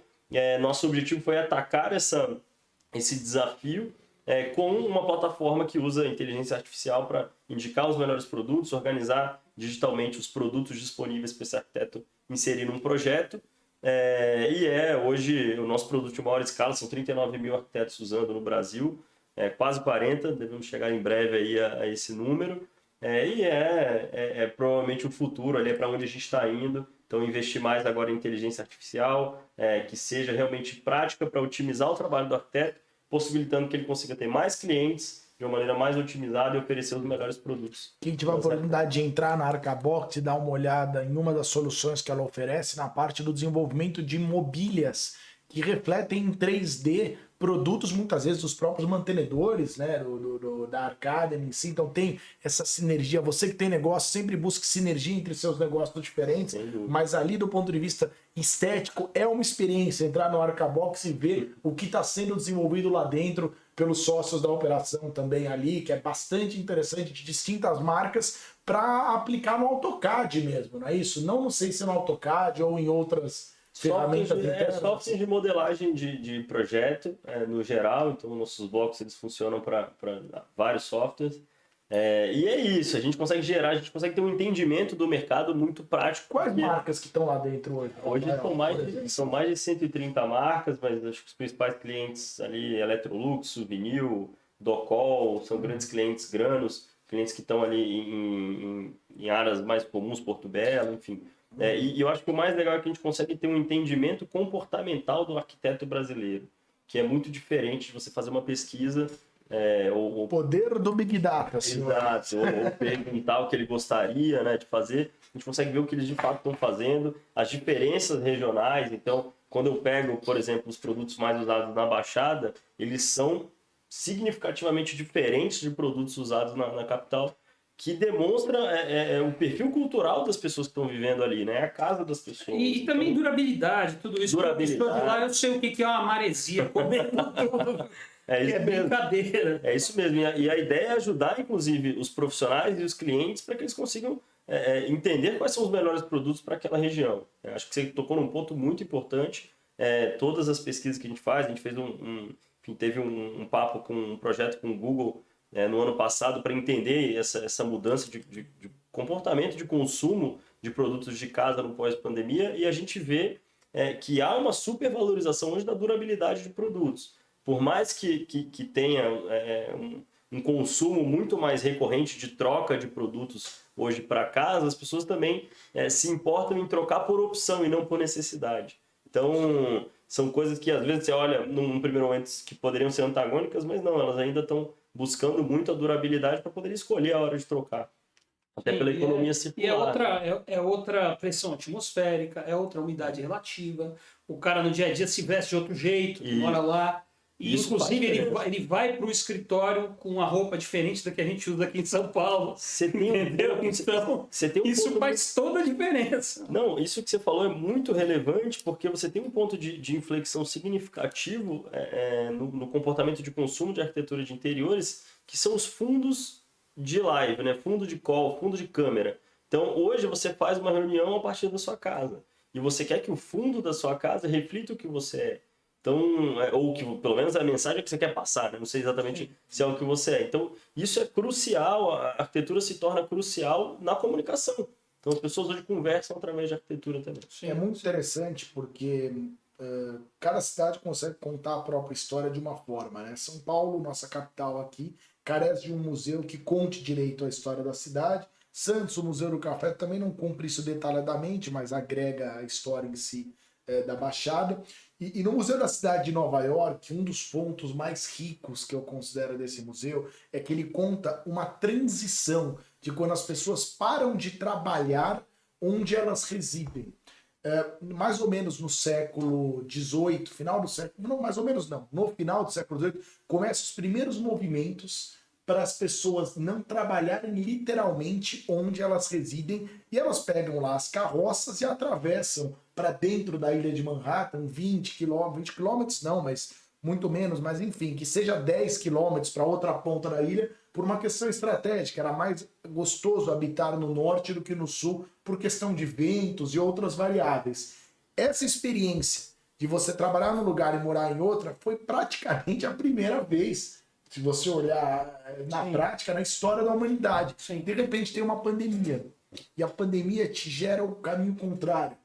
nosso objetivo foi atacar esse desafio com uma plataforma que usa inteligência artificial para indicar os melhores produtos, organizar digitalmente os produtos disponíveis para esse arquiteto inserir num projeto. Hoje o nosso produto de maior escala, são 39 mil arquitetos usando no Brasil. Quase 40, devemos chegar em breve aí a esse número, provavelmente o futuro ali, para onde a gente está indo. Então investir mais agora em inteligência artificial, que seja realmente prática para otimizar o trabalho do arquiteto, possibilitando que ele consiga ter mais clientes de uma maneira mais otimizada e oferecer os melhores produtos. Quem tiver a oportunidade de entrar na Arcabox e dar uma olhada em uma das soluções que ela oferece na parte do desenvolvimento de mobílias que refletem em 3D produtos, muitas vezes, dos próprios mantenedores, né, da Academy em si. Então tem essa sinergia. Você que tem negócio, sempre busque sinergia entre seus negócios diferentes, mas ali do ponto de vista estético, é uma experiência entrar no Arcabox e ver o que está sendo desenvolvido lá dentro pelos sócios da operação também ali, que é bastante interessante, de distintas marcas, para aplicar no AutoCAD mesmo, não é isso? Não sei se no AutoCAD ou em outras ferramentas internas. Software de modelagem de projeto, no geral. Então nossos blocos eles funcionam para vários softwares. E é isso, a gente consegue ter um entendimento do mercado muito prático. Quais marcas que estão lá dentro hoje? Hoje são mais de 130 marcas, mas acho que os principais clientes ali, Electrolux, Souvenir, Docol, são grandes clientes, Granos, clientes que estão ali em áreas mais comuns, Porto Belo, enfim. E eu acho que o mais legal é que a gente consegue ter um entendimento comportamental do arquiteto brasileiro, que é muito diferente de você fazer uma pesquisa. O poder do Big Data. Exato, ou perguntar o que ele gostaria, né, de fazer. A gente consegue ver o que eles de fato estão fazendo, as diferenças regionais. Então, quando eu pego, por exemplo, os produtos mais usados na Baixada, eles são significativamente diferentes de produtos usados na capital, que demonstra o perfil cultural das pessoas que estão vivendo ali, né? A casa das pessoas. E também durabilidade, tudo isso. Durabilidade. De lá, eu sei o que é uma maresia, comendo tudo. Isso mesmo. Brincadeira. É isso mesmo. E a ideia é ajudar, inclusive, os profissionais e os clientes para que eles consigam entender quais são os melhores produtos para aquela região. Eu acho que você tocou num ponto muito importante. Todas as pesquisas que a gente faz, a gente fez teve um papo com um projeto com o Google no ano passado para entender essa mudança de comportamento de consumo de produtos de casa no pós-pandemia, e a gente vê que há uma supervalorização hoje da durabilidade de produtos. Por mais que tenha um consumo muito mais recorrente de troca de produtos hoje para casa, as pessoas também se importam em trocar por opção e não por necessidade. Então, são coisas que às vezes você olha num primeiro momento que poderiam ser antagônicas, mas não, elas ainda estão buscando muito a durabilidade para poder escolher a hora de trocar. Até pela economia circular. E é outra pressão atmosférica, é outra umidade relativa. O cara no dia a dia se veste de outro jeito, mora lá. E, inclusive, ele vai para o escritório com uma roupa diferente da que a gente usa aqui em São Paulo. Entendeu? Então, isso faz toda a diferença. Não, isso que você falou é muito relevante, porque você tem um ponto de inflexão significativo no comportamento de consumo de arquitetura de interiores, que são os fundos de live, né? Fundo de call, fundo de câmera. Então, hoje você faz uma reunião a partir da sua casa. E você quer que o fundo da sua casa reflita o que você é. Então, ou que pelo menos a mensagem que você quer passar, né? Não sei exatamente se é o que você é. Então, isso é crucial, a arquitetura se torna crucial na comunicação. Então, as pessoas hoje conversam através de arquitetura também. É muito interessante porque cada cidade consegue contar a própria história de uma forma, né? São Paulo, nossa capital aqui, carece de um museu que conte direito a história da cidade. Santos, o Museu do Café, também não cumpre isso detalhadamente, mas agrega a história em si da Baixada. E no Museu da Cidade de Nova York, um dos pontos mais ricos que eu considero desse museu é que ele conta uma transição de quando as pessoas param de trabalhar onde elas residem. Mais ou menos no século XVIII, final do século... Não, mais ou menos não. No final do século XVIII, começam os primeiros movimentos para as pessoas não trabalharem literalmente onde elas residem, e elas pegam lá as carroças e atravessam para dentro da ilha de Manhattan, 20 quilômetros não, mas muito menos, mas enfim, que seja 10 quilômetros para outra ponta da ilha, por uma questão estratégica. Era mais gostoso habitar no norte do que no sul, por questão de ventos e outras variáveis. Essa experiência de você trabalhar num lugar e morar em outra foi praticamente a primeira vez, se você olhar na prática, na história da humanidade. De repente tem uma pandemia, e a pandemia te gera o caminho contrário.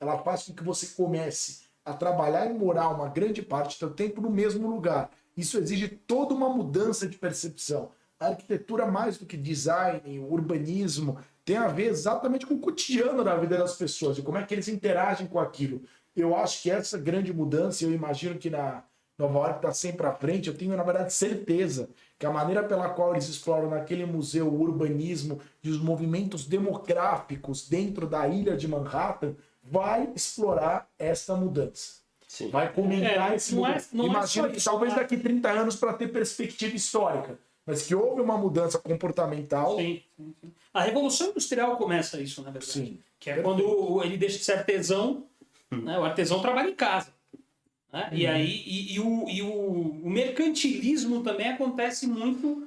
Ela faz com que você comece a trabalhar e morar uma grande parte do seu tempo no mesmo lugar. Isso exige toda uma mudança de percepção. A arquitetura, mais do que design, o urbanismo, tem a ver exatamente com o cotidiano da vida das pessoas, e como é que eles interagem com aquilo. Eu acho que essa grande mudança, eu imagino que na Nova York está sempre à frente, eu tenho, na verdade, certeza que a maneira pela qual eles exploram naquele museu o urbanismo e os movimentos demográficos dentro da ilha de Manhattan vai explorar essa mudança. Sim. Vai comentar esse movimento. Imagino que isso, talvez daqui 30 anos para ter perspectiva histórica, mas que houve uma mudança comportamental. Sim. A Revolução Industrial começa isso, na verdade. Sim. Que é quando ele deixa de ser artesão, né? O artesão trabalha em casa. Né? E aí o mercantilismo também acontece muito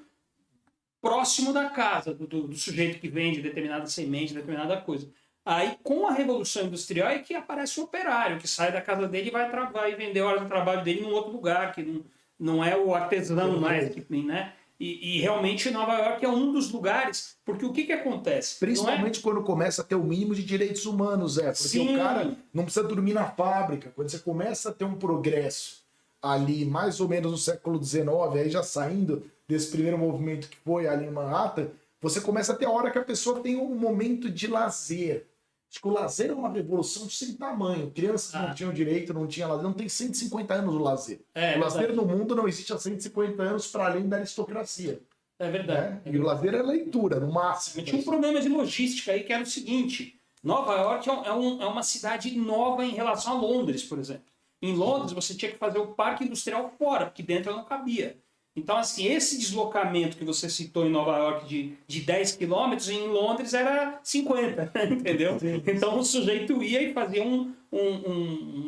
próximo da casa, do sujeito que vende determinada semente, determinada coisa. Aí, com a Revolução Industrial, é que aparece o operário, que sai da casa dele e vai vender a hora do trabalho dele em outro lugar, que não é o artesão mais, né? E realmente Nova York é um dos lugares, porque o que acontece? Principalmente quando começa a ter o mínimo de direitos humanos, porque Sim. o cara não precisa dormir na fábrica. Quando você começa a ter um progresso ali, mais ou menos no século XIX, aí já saindo desse primeiro movimento que foi ali em Manhattan, você começa a ter a hora que a pessoa tem um momento de lazer. Acho que o lazer é uma revolução sem tamanho. Crianças não tinham direito, não tinham lazer. Não tem 150 anos o lazer. O lazer no mundo não existe há 150 anos para além da aristocracia. É verdade. Né? E o lazer é leitura, no máximo. Tinha um problema de logística aí que era o seguinte: Nova York é uma cidade nova em relação a Londres, por exemplo. Em Londres você tinha que fazer o parque industrial fora, porque dentro não cabia. Então, assim, esse deslocamento que você citou em Nova York de 10 quilômetros, em Londres era 50, entendeu? Sim. Então, o sujeito ia e fazia um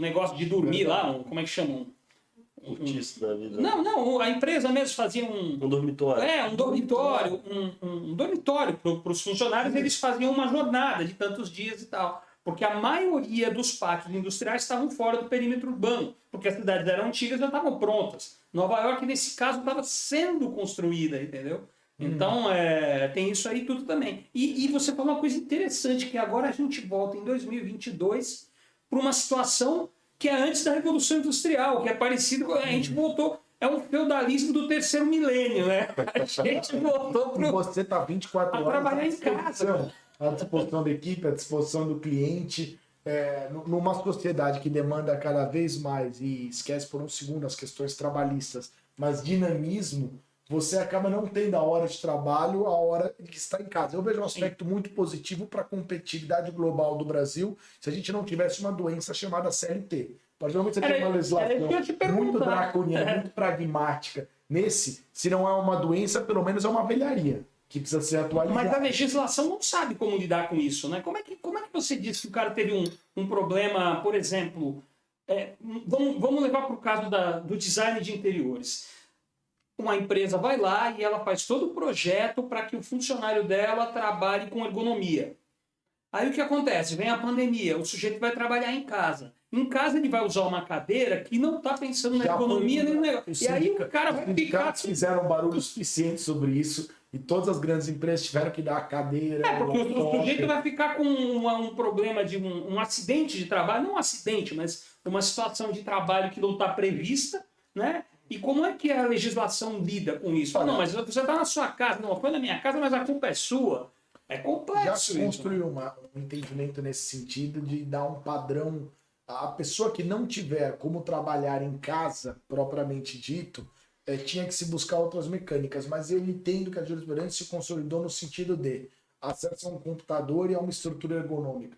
negócio de dormir lá, como é que chama? Da vida. Não, a empresa mesmo fazia um dormitório. Um dormitório para os funcionários. Eles faziam uma jornada de tantos dias e tal. Porque a maioria dos pátios industriais estavam fora do perímetro urbano, porque as cidades eram antigas e já estavam prontas. Nova York, nesse caso, estava sendo construída, entendeu? Então, tem isso aí tudo também. E você falou uma coisa interessante, que agora a gente volta em 2022 para uma situação que é antes da Revolução Industrial, que é parecido, a gente voltou... É um feudalismo do terceiro milênio, né? A gente voltou para... Você está 24 horas trabalhar em casa. À disposição da equipe, à disposição do cliente, numa sociedade que demanda cada vez mais, e esquece por um segundo as questões trabalhistas, mas dinamismo, você acaba não tendo a hora de trabalho, a hora que está em casa. Eu vejo um aspecto muito positivo para a competitividade global do Brasil, se a gente não tivesse uma doença chamada CLT. Particularmente você tem uma legislação muito draconiana, muito pragmática. Se não é uma doença, pelo menos é uma velharia que precisa ser atualizada. Mas a legislação não sabe como lidar com isso, né? Como é que você diz que o cara teve um problema, por exemplo, vamos levar para o caso do design de interiores. uma empresa vai lá e ela faz todo o projeto para que o funcionário dela trabalhe com ergonomia. Aí o que acontece? Vem a pandemia, o sujeito vai trabalhar em casa. Em casa ele vai usar uma cadeira que não está pensando na ergonomia nem no negócio. E aí o cara vai ficar... Os sindicatos fizeram barulho suficiente sobre isso e todas as grandes empresas tiveram que dar a cadeira. Porque o sujeito vai ficar com um problema de um acidente de trabalho, não um acidente, mas uma situação de trabalho que não está prevista, né? E como é que a legislação lida com isso? Não, mas você está na sua casa, não, foi na minha casa, mas a culpa é sua. É complexo. Já construiu um entendimento nesse sentido de dar um padrão. A pessoa que não tiver como trabalhar em casa, propriamente dito, tinha que se buscar outras mecânicas. Mas eu entendo que a jurisprudência se consolidou no sentido de acesso a um computador e a uma estrutura ergonômica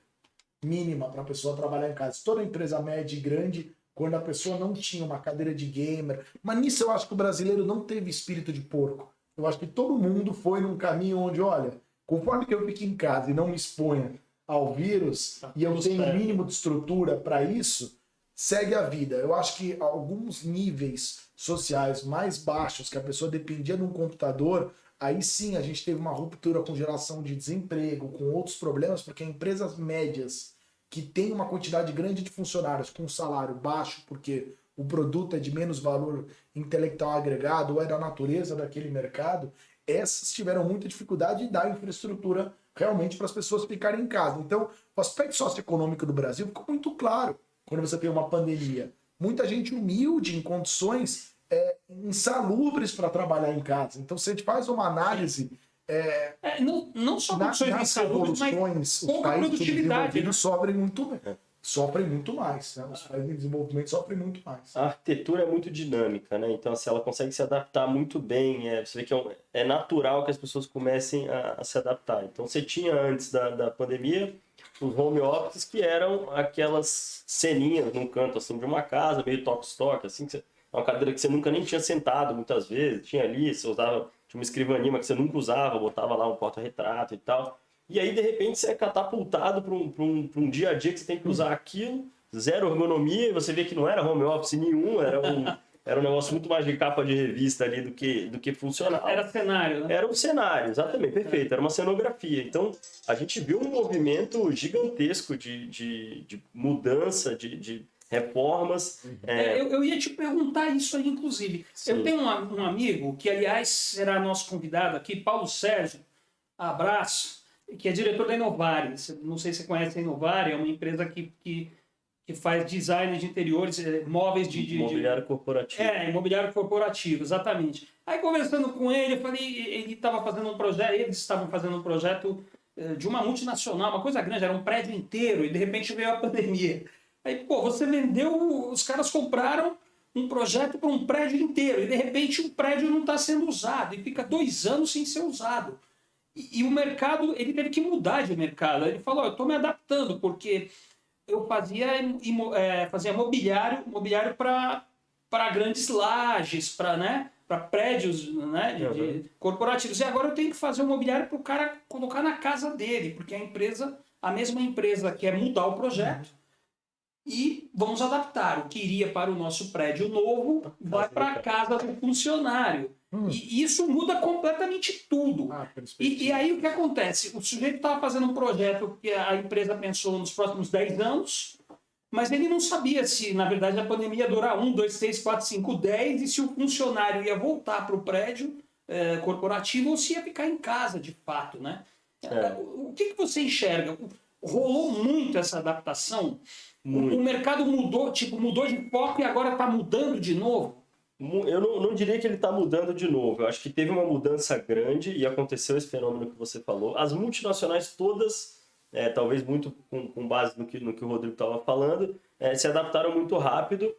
mínima para a pessoa trabalhar em casa. Toda empresa média e grande, quando a pessoa não tinha uma cadeira de gamer... Mas nisso eu acho que o brasileiro não teve espírito de porco. Eu acho que todo mundo foi num caminho onde, olha, conforme que eu fique em casa e não me exponha ao vírus, e eu tenho um mínimo de estrutura para isso, segue a vida. Eu acho que alguns níveis sociais mais baixos, que a pessoa dependia de um computador, aí sim a gente teve uma ruptura com geração de desemprego, com outros problemas, porque empresas médias que têm uma quantidade grande de funcionários com um salário baixo, porque o produto é de menos valor intelectual agregado ou é da natureza daquele mercado, essas tiveram muita dificuldade de dar infraestrutura realmente para as pessoas ficarem em casa. Então, o aspecto socioeconômico do Brasil ficou muito claro quando você tem uma pandemia. Muita gente humilde, em condições insalubres para trabalhar em casa. Então, se a gente faz uma análise... não só condições insalubres, mas pouca produtividade. Eles sofrem muito mais. Né? Os países em desenvolvimento sofrem muito mais. A arquitetura é muito dinâmica, né? Então, assim, ela consegue se adaptar muito bem. Você vê que é natural que as pessoas comecem a se adaptar. Então, você tinha antes da pandemia os home offices que eram aquelas ceninhas num canto assim, de uma casa, meio toque-toque, assim, uma cadeira que você nunca nem tinha sentado muitas vezes. Tinha ali, você usava, tinha uma escrivaninha que você nunca usava, botava lá um porta-retrato e tal. E aí, de repente, você é catapultado para um dia a dia que você tem que usar aquilo, zero ergonomia, e você vê que não era home office nenhum, era um negócio muito mais de capa de revista ali do que funcional. Era cenário, né? Era um cenário, exatamente, perfeito, era uma cenografia. Então, a gente viu um movimento gigantesco de mudança, de reformas. Eu ia te perguntar isso aí, inclusive. Sim. Eu tenho um amigo, que aliás será nosso convidado aqui, Paulo Sérgio, abraço, que é diretor da Inovari. Não sei se você conhece a Inovari, é uma empresa que faz design de interiores, móveis de... Imobiliário corporativo. Imobiliário corporativo, exatamente. Aí conversando com ele, eu falei, eles estavam fazendo um projeto de uma multinacional, uma coisa grande, era um prédio inteiro, e de repente veio a pandemia. Aí, você vendeu, os caras compraram um projeto para um prédio inteiro, e de repente o prédio não está sendo usado, e fica 2 anos sem ser usado. E o mercado, ele teve que mudar de mercado. Ele falou, eu estou me adaptando, porque eu fazia mobiliário para grandes lajes, para prédios, né, corporativos. E agora eu tenho que fazer um mobiliário para o cara colocar na casa dele, porque a mesma empresa quer mudar o projeto e vamos adaptar. O que iria para o nosso prédio novo vai para a casa do funcionário. E isso muda completamente tudo. E aí o que acontece? O sujeito estava fazendo um projeto que a empresa pensou nos próximos 10 anos, mas ele não sabia se, na verdade, a pandemia ia durar 1, 2, 3, 4, 5, 10, e se o funcionário ia voltar para o prédio corporativo ou se ia ficar em casa, de fato, né? O que você enxerga? Rolou muito essa adaptação? Muito. O mercado mudou de foco e agora está mudando de novo? Eu não diria que ele está mudando de novo. Eu acho que teve uma mudança grande e aconteceu esse fenômeno que você falou. As multinacionais todas, talvez muito com base no que o Rodrigo estava falando, se adaptaram muito rápido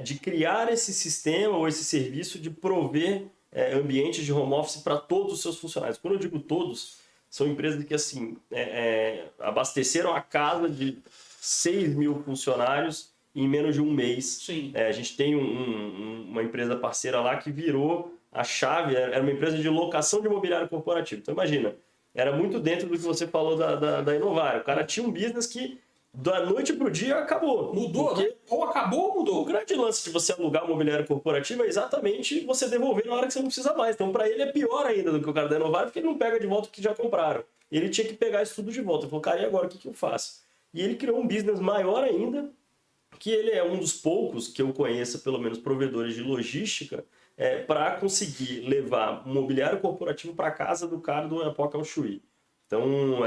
de criar esse sistema ou esse serviço de prover ambientes de home office para todos os seus funcionários. Quando eu digo todos, são empresas que assim, abasteceram a casa de 6 mil funcionários em menos de um mês. Sim. A gente tem uma empresa parceira lá que virou a chave, era uma empresa de locação de imobiliário corporativo. Então imagina, era muito dentro do que você falou da Inovari. O cara tinha um business que Da noite pro dia acabou. Mudou, Porque né? Ou acabou ou o mudou. grande lance de você alugar mobiliário corporativo é exatamente você devolver na hora que você não precisa mais. Então, para ele é pior ainda do que o cara da Inovar, porque ele não pega de volta o que já compraram. Ele tinha que pegar isso tudo de volta. Ele falou, cara, e agora o que eu faço? E ele criou um business maior ainda, que ele é um dos poucos que eu conheço, pelo menos provedores de logística, para conseguir levar mobiliário corporativo para casa do cara do Epoca ao Chuí. Então,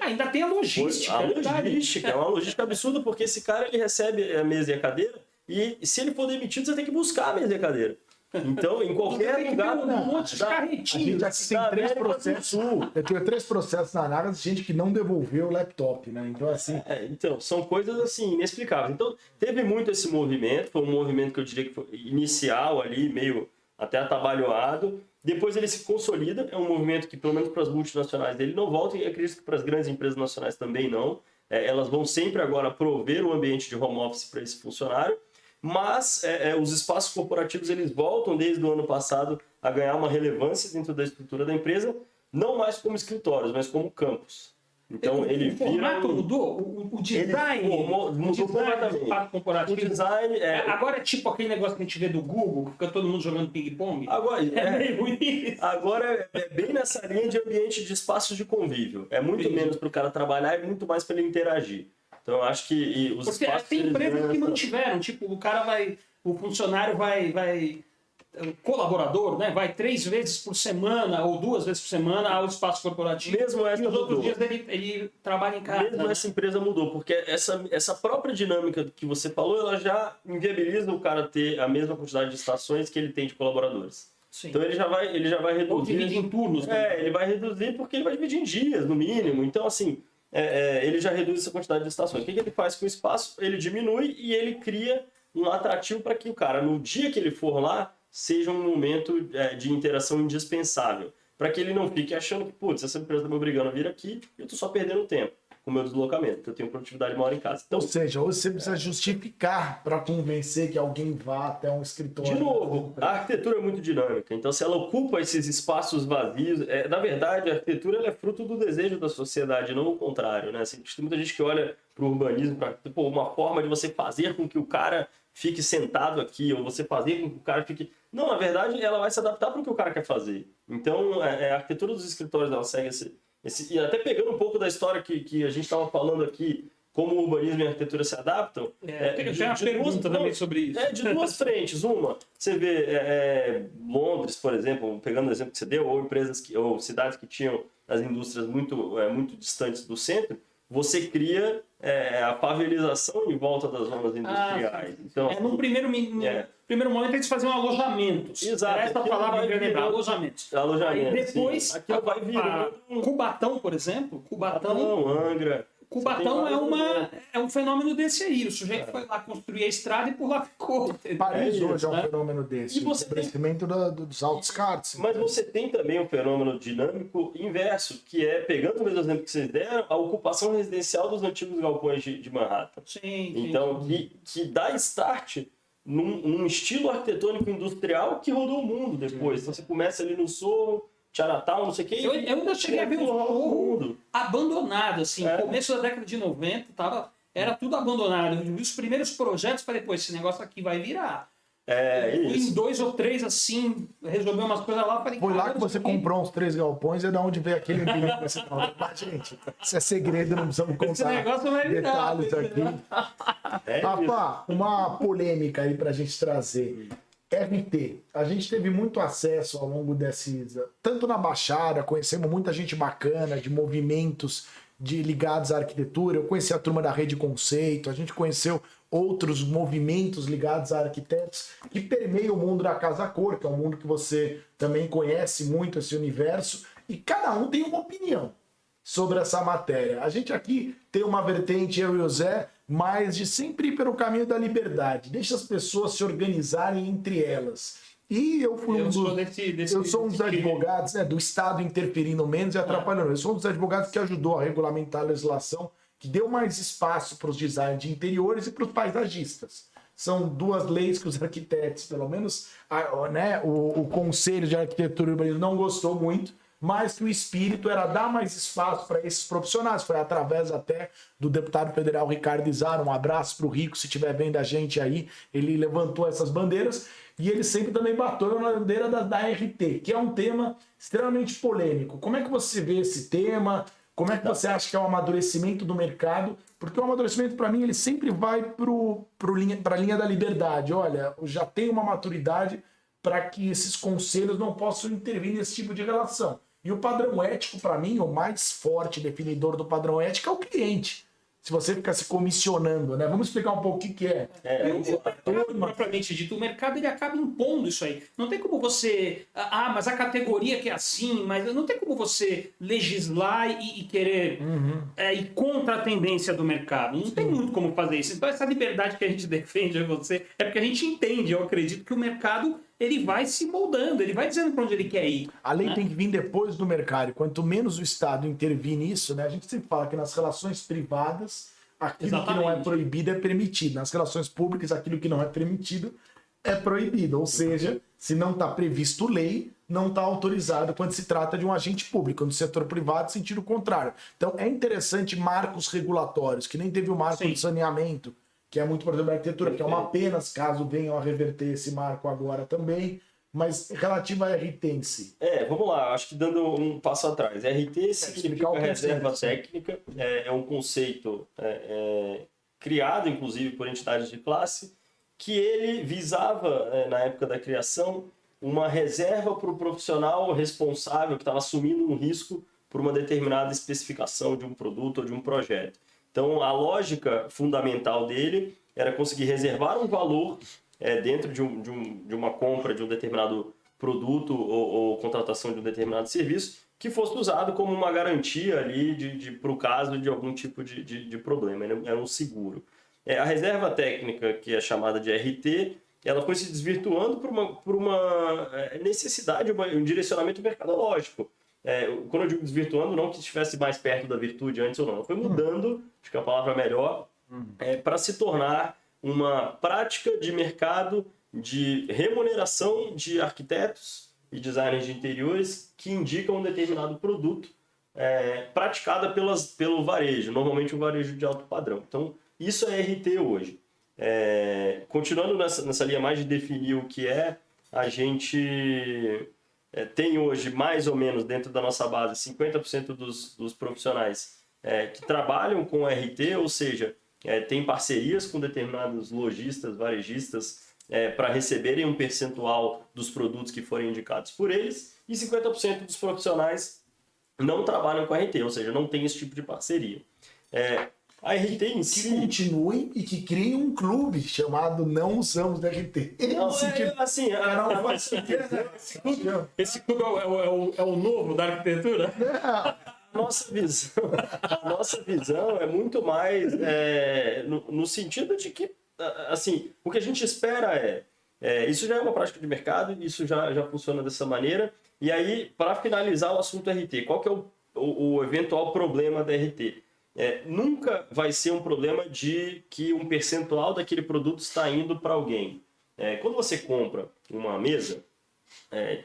Ainda tem a logística. logística é uma logística absurda, porque esse cara ele recebe a mesa e a cadeira, e se ele for demitido, você tem que buscar a mesa e a cadeira. Então, em qualquer lugar. Um monte de A carretinho. gente aqui tem 3 processos. Eu tenho 3 processos na Nagas de gente que não devolveu o laptop, né? Então, assim. Então, são coisas assim, inexplicáveis. Então, teve muito esse movimento, foi um movimento que eu diria que foi inicial ali, meio até atabalhoado. Depois ele se consolida, é um movimento que, pelo menos para as multinacionais, ele não volta, e acredito que para as grandes empresas nacionais também não. Elas vão sempre agora prover um ambiente de home office para esse funcionário, mas os espaços corporativos eles voltam desde o ano passado a ganhar uma relevância dentro da estrutura da empresa, não mais como escritórios, mas como campus. Então, ele o formato vira... mudou, o design, mudou completamente. do espaço corporativo. O design Agora é tipo aquele negócio que a gente vê do Google, que fica todo mundo jogando ping-pong. Agora, meio isso. agora é bem nessa linha de ambiente de espaços de convívio. É muito menos para o cara trabalhar e muito mais para ele interagir. Então, eu acho que os Porque espaços... tem empresas que mantiveram, tipo, o funcionário o colaborador, né, vai 3 vezes por semana ou 2 vezes por semana ao espaço corporativo. Mesmo essa e os outros mudou. dias ele trabalha em casa. Mesmo essa empresa mudou, porque essa própria dinâmica que você falou, ela já inviabiliza o cara ter a mesma quantidade de estações que ele tem de colaboradores. Sim. Então ele já vai reduzir. Ou dividir em turnos. Né? Ele vai reduzir porque ele vai dividir em dias, no mínimo. Então, assim, ele já reduz essa quantidade de estações. O que ele faz com o espaço? Ele diminui e ele cria um atrativo para que o cara, no dia que ele for lá, seja um momento de interação indispensável. Para que ele não fique achando que, putz, essa empresa está me obrigando a vir aqui e eu estou só perdendo tempo com o meu deslocamento, porque eu tenho produtividade maior em casa. Então, Ou seja, hoje você precisa justificar para convencer que alguém vá até um escritório. de novo, a arquitetura é muito dinâmica. Então, se ela ocupa esses espaços vazios... na verdade, a arquitetura ela é fruto do desejo da sociedade, não o contrário. Né? Assim, tem muita gente que olha para o urbanismo, para uma forma de você fazer com que o cara fique sentado aqui, ou você fazer com que o cara fique... Não, na verdade, ela vai se adaptar para o que o cara quer fazer. Então, a arquitetura dos escritórios ela segue e até pegando um pouco da história que a gente estava falando aqui, como o urbanismo e a arquitetura se adaptam. Eu tenho uma pergunta também sobre isso. De duas frentes. Uma, você vê Londres, por exemplo, pegando o exemplo que você deu, ou cidades que tinham as indústrias muito distantes do centro, você cria a favelização em volta das zonas industriais. Então, no primeiro momento eles faziam alojamentos. Exato. Essa palavra que eu ia lembrar, alojamentos. Aí depois, aquilo vai virando... Cubatão, por exemplo. Angra... Cubatão é um fenômeno desse aí. O sujeito foi lá construir a estrada e por lá ficou. Paris hoje é um fenômeno desse. E você o crescimento dos outskirts. Mas você tem também um fenômeno dinâmico inverso, que é, pegando o mesmo exemplo que vocês deram, a ocupação residencial dos antigos galpões de Manhattan. Sim. Então, que dá start num estilo arquitetônico industrial que rodou o mundo depois. Então, você começa ali no Soho, Chinatown, não sei o que. Eu ainda cheguei a ver um Soho abandonado, assim, começo da década de 90, era tudo abandonado. Eu vi os primeiros projetos, falei, pô, esse negócio aqui vai virar. Isso. Em 2 ou 3, assim, resolveu umas coisas lá. Falei, foi lá que você comprou uns 3 galpões, é da onde veio aquele ambiente que você falou. Mas, gente, isso é segredo, não precisamos contar. Esse negócio vai virar, detalhes aqui. Rapaz, uma polêmica aí pra gente trazer. RT, a gente teve muito acesso ao longo tanto na Baixada, conhecemos muita gente bacana, de movimentos ligados à arquitetura. Eu conheci a turma da Rede Conceito, a gente conheceu outros movimentos ligados a arquitetos que permeiam o mundo da Casa Cor, que é um mundo que você também conhece muito, esse universo, e cada um tem uma opinião sobre essa matéria. A gente aqui tem uma vertente, eu e o Zé, mas de sempre ir pelo caminho da liberdade. Deixa as pessoas se organizarem entre elas. E eu fui eu sou um dos advogados do Estado interferindo menos e atrapalhando. Eu sou um dos advogados que ajudou a regulamentar a legislação, que deu mais espaço para os designers de interiores e para os paisagistas. São 2 leis que os arquitetos, pelo menos o Conselho de Arquitetura e Urbanismo não gostou muito, mas que o espírito era dar mais espaço para esses profissionais. Foi através até do deputado federal Ricardo Izar, um abraço para o Rico, se estiver vendo a gente aí, ele levantou essas bandeiras, e ele sempre também bateu na bandeira da RT, que é um tema extremamente polêmico. Como é que você vê esse tema? Como é que você acha que é o amadurecimento do mercado? Porque o amadurecimento, para mim, ele sempre vai para a linha da liberdade. Olha, eu já tenho uma maturidade para que esses conselhos não possam intervir nesse tipo de relação. E o padrão ético, para mim, o mais forte definidor do padrão ético é o cliente. Se você ficar se comissionando, né? Vamos explicar um pouco o que é. Propriamente dito, o mercado ele acaba impondo isso aí. Não tem como você... mas a categoria que é assim, mas não tem como você legislar e querer ir contra a tendência do mercado. Não tem muito como fazer isso. Então essa liberdade que a gente defende a você é porque a gente entende, eu acredito que o mercado ele vai se moldando, ele vai dizendo para onde ele quer ir. A lei tem que vir depois do mercado. E quanto menos o Estado intervir nisso, né? A gente sempre fala que nas relações privadas, aquilo que não é proibido é permitido. Nas relações públicas, aquilo que não é permitido é proibido. Ou seja, se não está previsto lei, não está autorizado quando se trata de um agente público. No setor privado, sentido contrário. Então, é interessante marcos regulatórios, que nem teve o marco de saneamento, que é muito, por exemplo, a arquitetura, que é uma pena caso venham a reverter esse marco agora também, mas relativo à RT em si. Vamos lá, acho que dando um passo atrás. RT significa reserva técnica, é um conceito criado, inclusive, por entidades de classe, que ele visava, na época da criação, uma reserva para o profissional responsável que estava assumindo um risco por uma determinada especificação de um produto ou de um projeto. Então, a lógica fundamental dele era conseguir reservar um valor dentro de uma compra de um determinado produto ou contratação de um determinado serviço que fosse usado como uma garantia ali para o caso de algum tipo de problema. Era um seguro. A reserva técnica, que é chamada de RT, ela foi se desvirtuando por uma necessidade, um direcionamento mercadológico. Quando eu digo desvirtuando, não que estivesse mais perto da virtude antes ou não. Ela foi mudando, acho que é a palavra melhor, para se tornar uma prática de mercado de remuneração de arquitetos e designers de interiores que indicam um determinado produto praticada pelo varejo, normalmente um varejo de alto padrão. Então, isso é RT hoje. Continuando nessa linha mais de definir o que a gente tem hoje, mais ou menos, dentro da nossa base, 50% dos profissionais que trabalham com RT, ou seja, tem parcerias com determinados lojistas, varejistas, para receberem um percentual dos produtos que forem indicados por eles, e 50% dos profissionais não trabalham com RT, ou seja, não tem esse tipo de parceria. A RT em si... Que continue e que crie um clube chamado Não Usamos RT. Não, assim... Não faz sentido, né? Esse clube é o novo da arquitetura? A nossa visão é muito mais no sentido de que, assim, o que a gente espera isso já é uma prática de mercado, isso já funciona dessa maneira. E aí, para finalizar o assunto RT, qual que é o eventual problema da RT? Nunca vai ser um problema de que um percentual daquele produto está indo para alguém. Quando você compra uma mesa